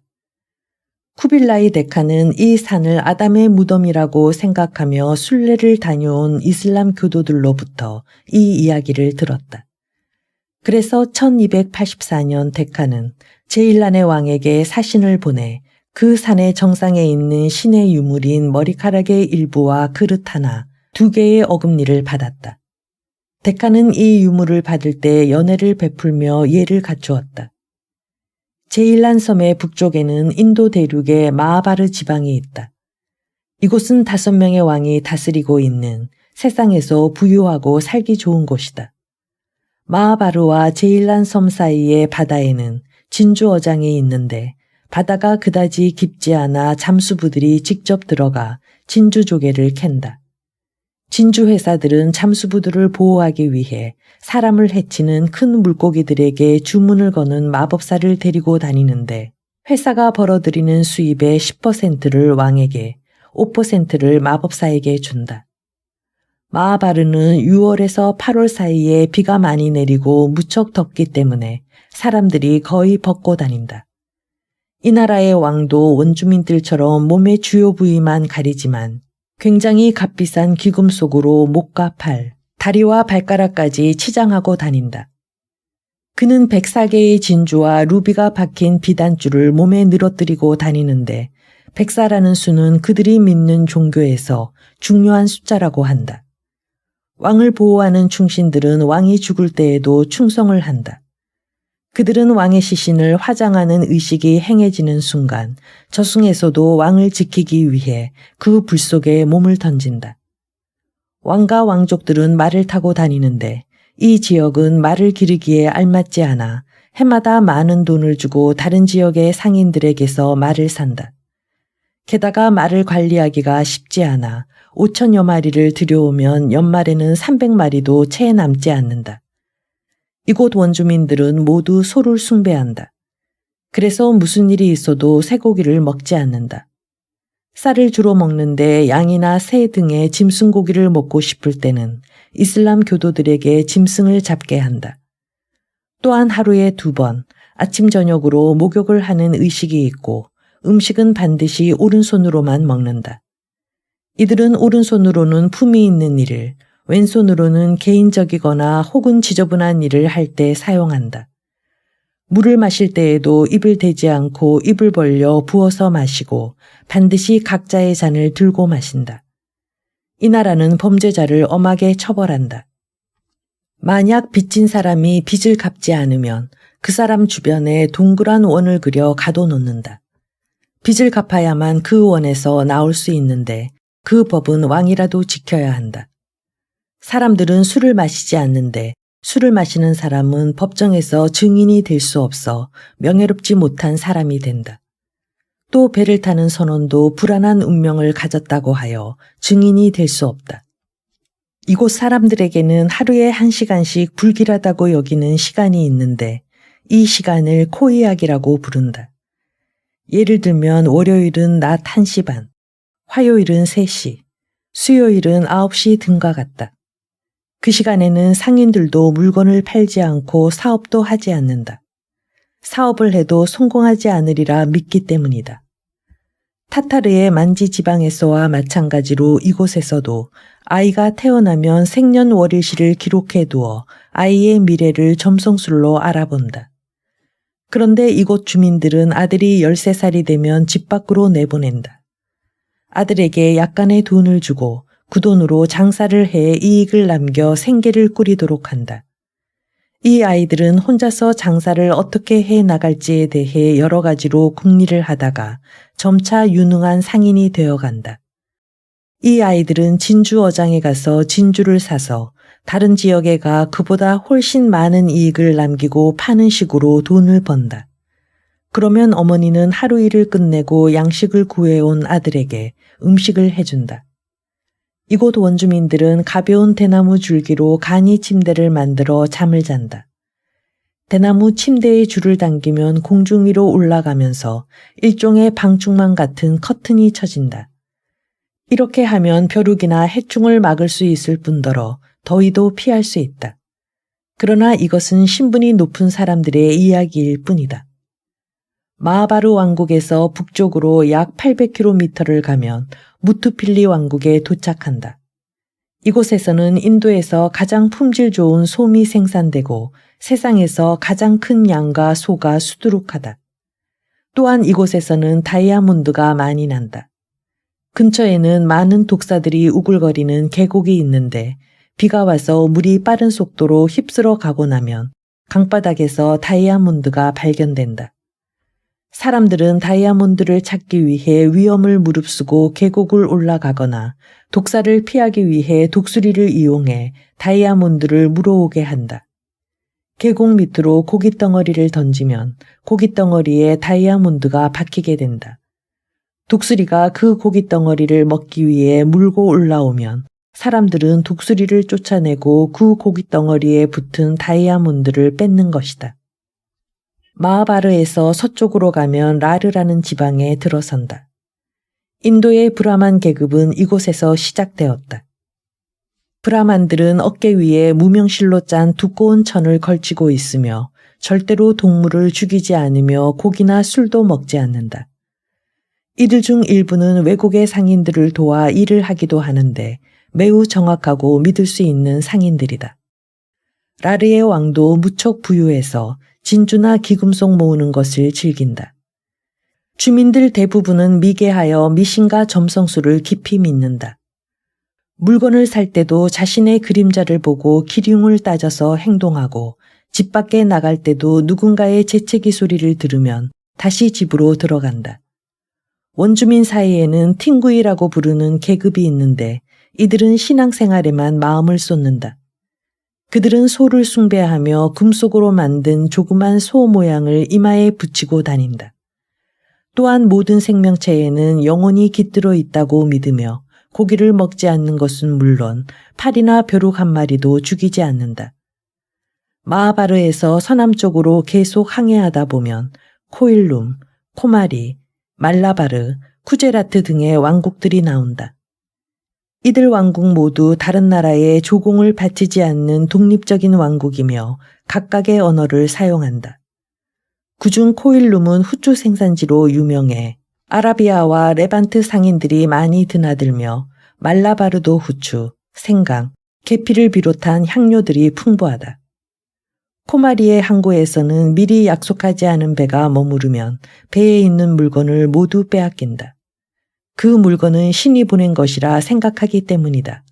쿠빌라이 데카는 이 산을 아담의 무덤이라고 생각하며 순례를 다녀온 이슬람 교도들로부터 이 이야기를 들었다. 그래서 1284년 데카는 제일란의 왕에게 사신을 보내 그 산의 정상에 있는 신의 유물인 머리카락의 일부와 그릇 하나, 2개의 어금니를 받았다. 데카는 이 유물을 받을 때 연회를 베풀며 예를 갖추었다. 제일란 섬의 북쪽에는 인도 대륙의 마하바르 지방이 있다. 이곳은 5명의 왕이 다스리고 있는 세상에서 부유하고 살기 좋은 곳이다. 마하바르와 제일란 섬 사이의 바다에는 진주 어장이 있는데 바다가 그다지 깊지 않아 잠수부들이 직접 들어가 진주 조개를 캔다. 진주 회사들은 잠수부들을 보호하기 위해 사람을 해치는 큰 물고기들에게 주문을 거는 마법사를 데리고 다니는데 회사가 벌어들이는 수입의 10%를 왕에게, 5%를 마법사에게 준다. 마하바르는 6월에서 8월 사이에 비가 많이 내리고 무척 덥기 때문에 사람들이 거의 벗고 다닌다. 이 나라의 왕도 원주민들처럼 몸의 주요 부위만 가리지만 굉장히 값비싼 귀금속으로 목과 팔, 다리와 발가락까지 치장하고 다닌다. 그는 104개의 진주와 루비가 박힌 비단줄을 몸에 늘어뜨리고 다니는데 104라는 수는 그들이 믿는 종교에서 중요한 숫자라고 한다. 왕을 보호하는 충신들은 왕이 죽을 때에도 충성을 한다. 그들은 왕의 시신을 화장하는 의식이 행해지는 순간 저승에서도 왕을 지키기 위해 그 불 속에 몸을 던진다. 왕과 왕족들은 말을 타고 다니는데 이 지역은 말을 기르기에 알맞지 않아 해마다 많은 돈을 주고 다른 지역의 상인들에게서 말을 산다. 게다가 말을 관리하기가 쉽지 않아 5천여 마리를 들여오면 연말에는 300마리도 채 남지 않는다. 이곳 원주민들은 모두 소를 숭배한다. 그래서 무슨 일이 있어도 쇠고기를 먹지 않는다. 쌀을 주로 먹는데 양이나 새 등의 짐승고기를 먹고 싶을 때는 이슬람 교도들에게 짐승을 잡게 한다. 또한 하루에 2번 아침 저녁으로 목욕을 하는 의식이 있고 음식은 반드시 오른손으로만 먹는다. 이들은 오른손으로는 품위 있는 일을, 왼손으로는 개인적이거나 혹은 지저분한 일을 할 때 사용한다. 물을 마실 때에도 입을 대지 않고 입을 벌려 부어서 마시고 반드시 각자의 잔을 들고 마신다. 이 나라는 범죄자를 엄하게 처벌한다. 만약 빚진 사람이 빚을 갚지 않으면 그 사람 주변에 동그란 원을 그려 가둬놓는다. 빚을 갚아야만 그 원에서 나올 수 있는데 그 법은 왕이라도 지켜야 한다. 사람들은 술을 마시지 않는데 술을 마시는 사람은 법정에서 증인이 될 수 없어 명예롭지 못한 사람이 된다. 또 배를 타는 선원도 불안한 운명을 가졌다고 하여 증인이 될 수 없다. 이곳 사람들에게는 하루에 1시간씩 불길하다고 여기는 시간이 있는데 이 시간을 코이악이라고 부른다. 예를 들면 월요일은 낮 1시 반, 화요일은 3시, 수요일은 9시 등과 같다. 그 시간에는 상인들도 물건을 팔지 않고 사업도 하지 않는다. 사업을 해도 성공하지 않으리라 믿기 때문이다. 타타르의 만지 지방에서와 마찬가지로 이곳에서도 아이가 태어나면 생년월일시를 기록해 두어 아이의 미래를 점성술로 알아본다. 그런데 이곳 주민들은 아들이 13살이 되면 집 밖으로 내보낸다. 아들에게 약간의 돈을 주고 그 돈으로 장사를 해 이익을 남겨 생계를 꾸리도록 한다. 이 아이들은 혼자서 장사를 어떻게 해 나갈지에 대해 여러 가지로 궁리를 하다가 점차 유능한 상인이 되어간다. 이 아이들은 진주 어장에 가서 진주를 사서 다른 지역에 가 그보다 훨씬 많은 이익을 남기고 파는 식으로 돈을 번다. 그러면 어머니는 하루 일을 끝내고 양식을 구해온 아들에게 음식을 해준다. 이곳 원주민들은 가벼운 대나무 줄기로 간이 침대를 만들어 잠을 잔다. 대나무 침대에 줄을 당기면 공중 위로 올라가면서 일종의 방충망 같은 커튼이 쳐진다. 이렇게 하면 벼룩이나 해충을 막을 수 있을 뿐더러 더위도 피할 수 있다. 그러나 이것은 신분이 높은 사람들의 이야기일 뿐이다. 마하바르 왕국에서 북쪽으로 약 800km를 가면 무투필리 왕국에 도착한다. 이곳에서는 인도에서 가장 품질 좋은 솜이 생산되고 세상에서 가장 큰 양과 소가 수두룩하다. 또한 이곳에서는 다이아몬드가 많이 난다. 근처에는 많은 독사들이 우글거리는 계곡이 있는데 비가 와서 물이 빠른 속도로 휩쓸어 가고 나면 강바닥에서 다이아몬드가 발견된다. 사람들은 다이아몬드를 찾기 위해 위험을 무릅쓰고 계곡을 올라가거나 독사를 피하기 위해 독수리를 이용해 다이아몬드를 물어오게 한다. 계곡 밑으로 고깃덩어리를 던지면 고깃덩어리에 다이아몬드가 박히게 된다. 독수리가 그 고깃덩어리를 먹기 위해 물고 올라오면 사람들은 독수리를 쫓아내고 그 고깃덩어리에 붙은 다이아몬드를 뺏는 것이다. 마하바르에서 서쪽으로 가면 라르라는 지방에 들어선다. 인도의 브라만 계급은 이곳에서 시작되었다. 브라만들은 어깨 위에 무명실로 짠 두꺼운 천을 걸치고 있으며 절대로 동물을 죽이지 않으며 고기나 술도 먹지 않는다. 이들 중 일부는 외국의 상인들을 도와 일을 하기도 하는데 매우 정확하고 믿을 수 있는 상인들이다. 라르의 왕도 무척 부유해서 진주나 기금속 모으는 것을 즐긴다. 주민들 대부분은 미개하여 미신과 점성술을 깊이 믿는다. 물건을 살 때도 자신의 그림자를 보고 기륭을 따져서 행동하고 집 밖에 나갈 때도 누군가의 재채기 소리를 들으면 다시 집으로 들어간다. 원주민 사이에는 팅구이라고 부르는 계급이 있는데 이들은 신앙생활에만 마음을 쏟는다. 그들은 소를 숭배하며 금속으로 만든 조그만 소 모양을 이마에 붙이고 다닌다. 또한 모든 생명체에는 영혼이 깃들어 있다고 믿으며 고기를 먹지 않는 것은 물론 파리나 벼룩 한 마리도 죽이지 않는다. 마하바르에서 서남쪽으로 계속 항해하다 보면 코일룸, 코마리, 말라바르, 쿠제라트 등의 왕국들이 나온다. 이들 왕국 모두 다른 나라에 조공을 바치지 않는 독립적인 왕국이며 각각의 언어를 사용한다. 그중 코일룸은 후추 생산지로 유명해 아라비아와 레반트 상인들이 많이 드나들며 말라바르도 후추, 생강, 계피를 비롯한 향료들이 풍부하다. 코마리의 항구에서는 미리 약속하지 않은 배가 머무르면 배에 있는 물건을 모두 빼앗긴다. 그 물건은 신이 보낸 것이라 생각하기 때문이다.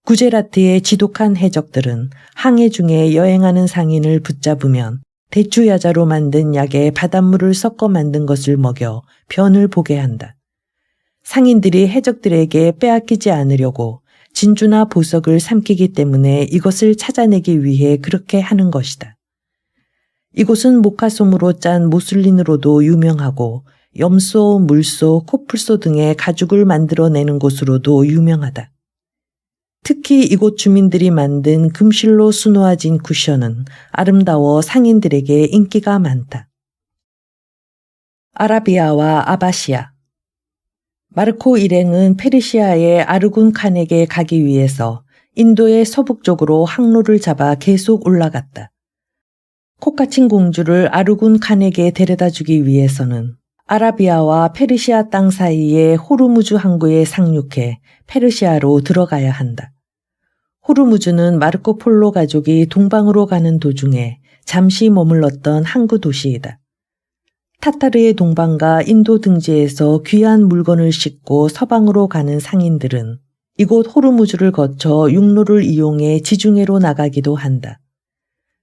구제라트의 지독한 해적들은 항해 중에 여행하는 상인을 붙잡으면 대추야자로 만든 약에 바닷물을 섞어 만든 것을 먹여 변을 보게 한다. 상인들이 해적들에게 빼앗기지 않으려고 진주나 보석을 삼키기 때문에 이것을 찾아내기 위해 그렇게 하는 것이다. 이곳은 모카솜으로 짠 모슬린으로도 유명하고 염소, 물소, 코뿔소 등의 가죽을 만들어내는 곳으로도 유명하다. 특히 이곳 주민들이 만든 금실로 수놓아진 쿠션은 아름다워 상인들에게 인기가 많다. 아라비아와 아바시아. 마르코 일행은 페르시아의 아르군 칸에게 가기 위해서 인도의 서북쪽으로 항로를 잡아 계속 올라갔다. 코카친 공주를 아르군 칸에게 데려다 주기 위해서는 아라비아와 페르시아 땅 사이의 호르무즈 항구에 상륙해 페르시아로 들어가야 한다. 호르무즈는 마르코 폴로 가족이 동방으로 가는 도중에 잠시 머물렀던 항구 도시이다. 타타르의 동방과 인도 등지에서 귀한 물건을 싣고 서방으로 가는 상인들은 이곳 호르무즈를 거쳐 육로를 이용해 지중해로 나가기도 한다.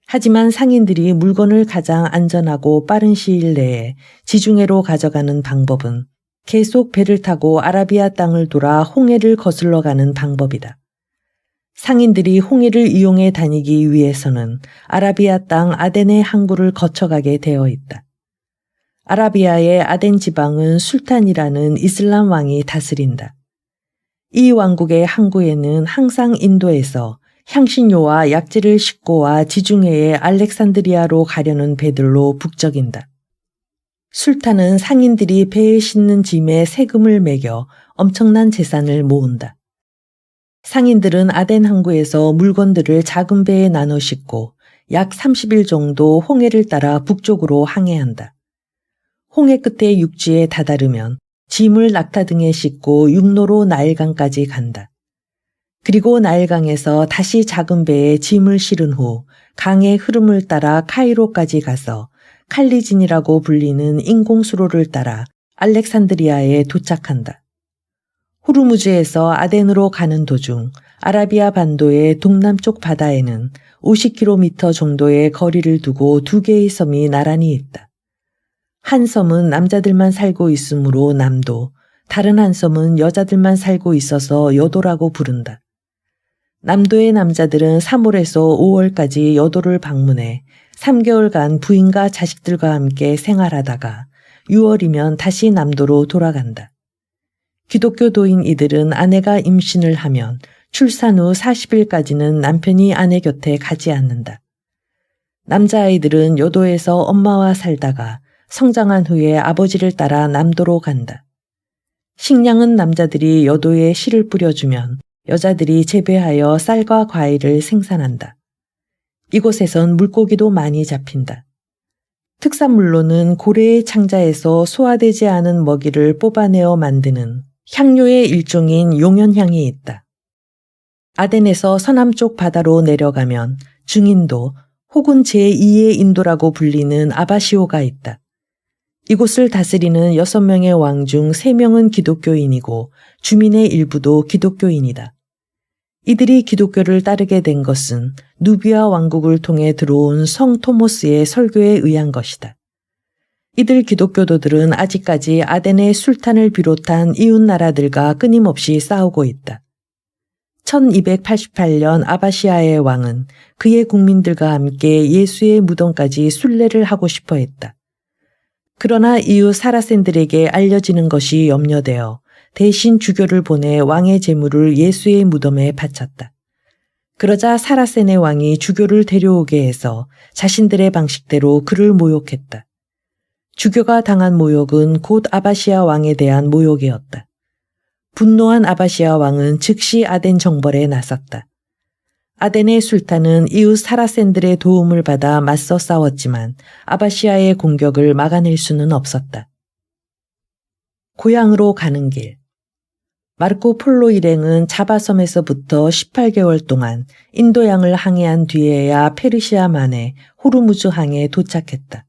하지만 상인들이 물건을 가장 안전하고 빠른 시일 내에 지중해로 가져가는 방법은 계속 배를 타고 아라비아 땅을 돌아 홍해를 거슬러 가는 방법이다. 상인들이 홍해를 이용해 다니기 위해서는 아라비아 땅 아덴의 항구를 거쳐가게 되어 있다. 아라비아의 아덴 지방은 술탄이라는 이슬람 왕이 다스린다. 이 왕국의 항구에는 항상 인도에서 향신료와 약재를 싣고 와 지중해의 알렉산드리아로 가려는 배들로 북적인다. 술탄은 상인들이 배에 싣는 짐에 세금을 매겨 엄청난 재산을 모은다. 상인들은 아덴 항구에서 물건들을 작은 배에 나눠 싣고 약 30일 정도 홍해를 따라 북쪽으로 항해한다. 홍해 끝에 육지에 다다르면 짐을 낙타 등에 싣고 육로로 나일강까지 간다. 그리고 나일강에서 다시 작은 배에 짐을 실은 후 강의 흐름을 따라 카이로까지 가서 칼리진이라고 불리는 인공수로를 따라 알렉산드리아에 도착한다. 호르무즈에서 아덴으로 가는 도중 아라비아 반도의 동남쪽 바다에는 50km 정도의 거리를 두고 두 개의 섬이 나란히 있다. 한 섬은 남자들만 살고 있으므로 남도, 다른 한 섬은 여자들만 살고 있어서 여도라고 부른다. 남도의 남자들은 3월에서 5월까지 여도를 방문해 3개월간 부인과 자식들과 함께 생활하다가 6월이면 다시 남도로 돌아간다. 기독교도인 이들은 아내가 임신을 하면 출산 후 40일까지는 남편이 아내 곁에 가지 않는다. 남자아이들은 여도에서 엄마와 살다가 성장한 후에 아버지를 따라 남도로 간다. 식량은 남자들이 여도에 씨를 뿌려주면 여자들이 재배하여 쌀과 과일을 생산한다. 이곳에선 물고기도 많이 잡힌다. 특산물로는 고래의 창자에서 소화되지 않은 먹이를 뽑아내어 만드는 향료의 일종인 용연향이 있다. 아덴에서 서남쪽 바다로 내려가면 중인도 혹은 제2의 인도라고 불리는 아바시오가 있다. 이곳을 다스리는 6명의 왕 중 3명은 기독교인이고 주민의 일부도 기독교인이다. 이들이 기독교를 따르게 된 것은 누비아 왕국을 통해 들어온 성 토모스의 설교에 의한 것이다. 이들 기독교도들은 아직까지 아덴의 술탄을 비롯한 이웃 나라들과 끊임없이 싸우고 있다. 1288년 아바시아의 왕은 그의 국민들과 함께 예수의 무덤까지 순례를 하고 싶어 했다. 그러나 이웃 사라센들에게 알려지는 것이 염려되어 대신 주교를 보내 왕의 제물을 예수의 무덤에 바쳤다. 그러자 사라센의 왕이 주교를 데려오게 해서 자신들의 방식대로 그를 모욕했다. 주교가 당한 모욕은 곧 아바시아 왕에 대한 모욕이었다. 분노한 아바시아 왕은 즉시 아덴 정벌에 나섰다. 아덴의 술탄은 이웃 사라센들의 도움을 받아 맞서 싸웠지만 아바시아의 공격을 막아낼 수는 없었다. 고향으로 가는 길. 마르코 폴로 일행은 자바섬에서부터 18개월 동안 인도양을 항해한 뒤에야 페르시아만의 호르무즈 항에 도착했다.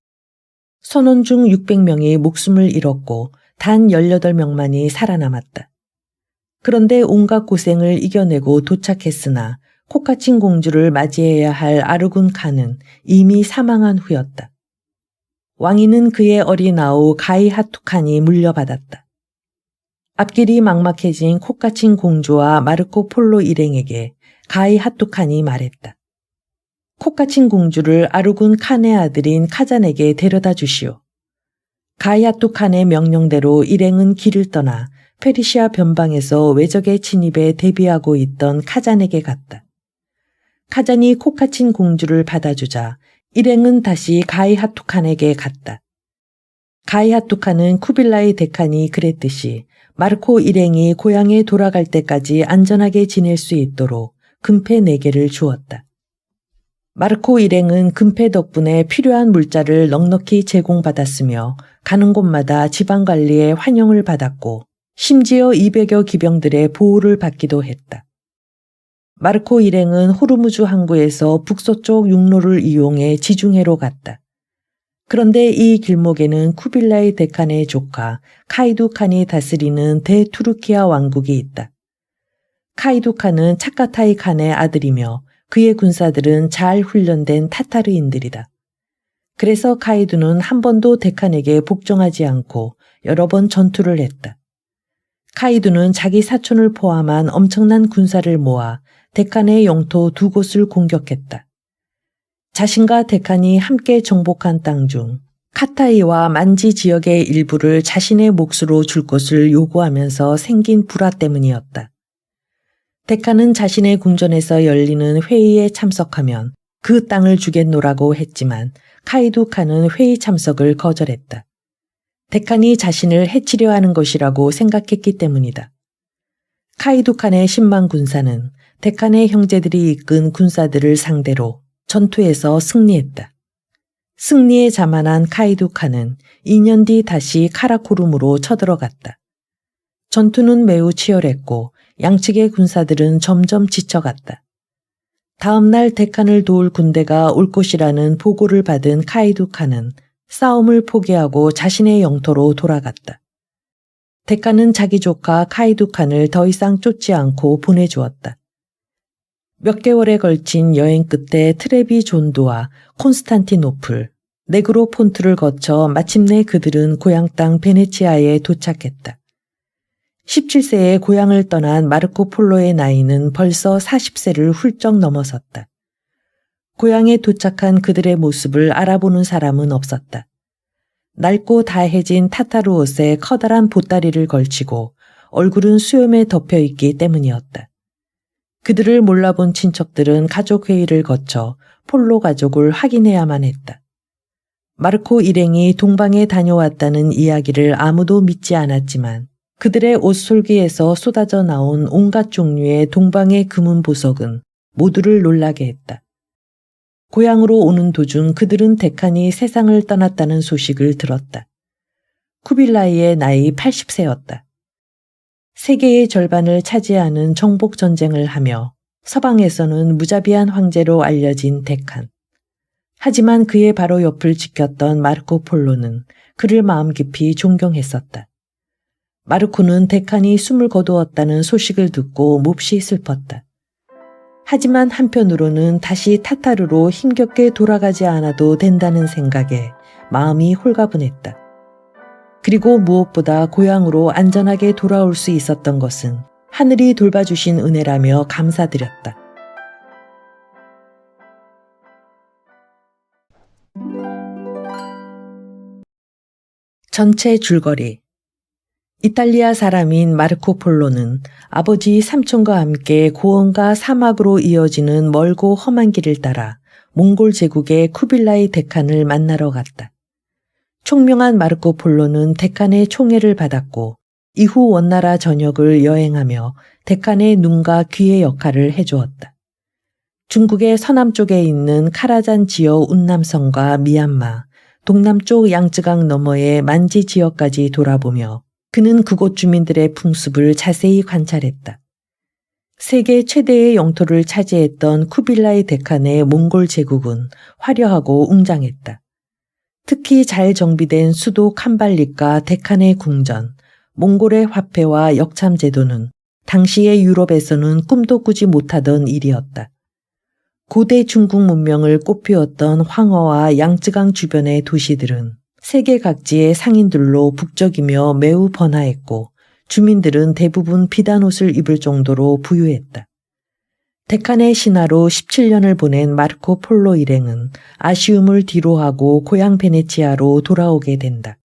선원 중 600명이 목숨을 잃었고 단 18명만이 살아남았다. 그런데 온갖 고생을 이겨내고 도착했으나 코카친 공주를 맞이해야 할 아르군 칸은 이미 사망한 후였다. 왕위는 그의 어린 아우 가이하투칸이 물려받았다. 앞길이 막막해진 코카친 공주와 마르코 폴로 일행에게 가이하투칸이 말했다. 코카친 공주를 아르군 칸의 아들인 카잔에게 데려다 주시오. 가이하투칸의 명령대로 일행은 길을 떠나 페르시아 변방에서 외적의 침입에 대비하고 있던 카잔에게 갔다. 카잔이 코카친 공주를 받아주자 일행은 다시 가이하투칸에게 갔다. 가이하투칸은 쿠빌라이 대칸이 그랬듯이 마르코 일행이 고향에 돌아갈 때까지 안전하게 지낼 수 있도록 금패 4개를 주었다. 마르코 일행은 금패 덕분에 필요한 물자를 넉넉히 제공받았으며 가는 곳마다 지방관리의 환영을 받았고 심지어 200여 기병들의 보호를 받기도 했다. 마르코 일행은 호르무즈 항구에서 북서쪽 육로를 이용해 지중해로 갔다. 그런데 이 길목에는 쿠빌라이 대칸의 조카 카이두 칸이 다스리는 대투르키아 왕국이 있다. 카이두 칸은 차카타이 칸의 아들이며 그의 군사들은 잘 훈련된 타타르인들이다. 그래서 카이두는 한 번도 대칸에게 복종하지 않고 여러 번 전투를 했다. 카이두는 자기 사촌을 포함한 엄청난 군사를 모아 데칸의 영토 2곳을 공격했다. 자신과 데칸이 함께 정복한 땅 중 카타이와 만지 지역의 일부를 자신의 몫으로 줄 것을 요구하면서 생긴 불화 때문이었다. 데칸은 자신의 궁전에서 열리는 회의에 참석하면 그 땅을 주겠노라고 했지만 카이두 칸은 회의 참석을 거절했다. 데칸이 자신을 해치려 하는 것이라고 생각했기 때문이다. 카이두 칸의 10만 군사는 데칸의 형제들이 이끈 군사들을 상대로 전투에서 승리했다. 승리에 자만한 카이두 칸은 2년 뒤 다시 카라코룸으로 쳐들어갔다. 전투는 매우 치열했고 양측의 군사들은 점점 지쳐갔다. 다음 날 데칸을 도울 군대가 올 것이라는 보고를 받은 카이두 칸은 싸움을 포기하고 자신의 영토로 돌아갔다. 데칸은 자기 조카 카이두 칸을 더 이상 쫓지 않고 보내주었다. 몇 개월에 걸친 여행 끝에 트레비 존도와 콘스탄티노플, 네그로폰트를 거쳐 마침내 그들은 고향 땅 베네치아에 도착했다. 17세에 고향을 떠난 마르코 폴로의 나이는 벌써 40세를 훌쩍 넘어섰다. 고향에 도착한 그들의 모습을 알아보는 사람은 없었다. 낡고 다해진 타타르 옷에 커다란 보따리를 걸치고 얼굴은 수염에 덮여있기 때문이었다. 그들을 몰라본 친척들은 가족회의를 거쳐 폴로 가족을 확인해야만 했다. 마르코 일행이 동방에 다녀왔다는 이야기를 아무도 믿지 않았지만 그들의 옷솔기에서 쏟아져 나온 온갖 종류의 동방의 금은 보석은 모두를 놀라게 했다. 고향으로 오는 도중 그들은 데칸이 세상을 떠났다는 소식을 들었다. 쿠빌라이의 나이 80세였다. 세계의 절반을 차지하는 정복 전쟁을 하며 서방에서는 무자비한 황제로 알려진 데칸. 하지만 그의 바로 옆을 지켰던 마르코 폴로는 그를 마음 깊이 존경했었다. 마르코는 데칸이 숨을 거두었다는 소식을 듣고 몹시 슬펐다. 하지만 한편으로는 다시 타타르로 힘겹게 돌아가지 않아도 된다는 생각에 마음이 홀가분했다. 그리고 무엇보다 고향으로 안전하게 돌아올 수 있었던 것은 하늘이 돌봐주신 은혜라며 감사드렸다. 전체 줄거리. 이탈리아 사람인 마르코 폴로는 아버지 삼촌과 함께 고원과 사막으로 이어지는 멀고 험한 길을 따라 몽골 제국의 쿠빌라이 데칸을 만나러 갔다. 총명한 마르코 폴로는 데칸의 총애를 받았고 이후 원나라 전역을 여행하며 데칸의 눈과 귀의 역할을 해주었다. 중국의 서남쪽에 있는 카라잔 지역 운남성과 미얀마, 동남쪽 양쯔강 너머의 만지 지역까지 돌아보며 그는 그곳 주민들의 풍습을 자세히 관찰했다. 세계 최대의 영토를 차지했던 쿠빌라이 데칸의 몽골 제국은 화려하고 웅장했다. 특히 잘 정비된 수도 캄발릭과 데칸의 궁전, 몽골의 화폐와 역참 제도는 당시의 유럽에서는 꿈도 꾸지 못하던 일이었다. 고대 중국 문명을 꽃피웠던 황허와 양쯔강 주변의 도시들은 세계 각지의 상인들로 북적이며 매우 번화했고 주민들은 대부분 비단 옷을 입을 정도로 부유했다. 데칸의 신하로 17년을 보낸 마르코 폴로 일행은 아쉬움을 뒤로하고 고향 베네치아로 돌아오게 된다.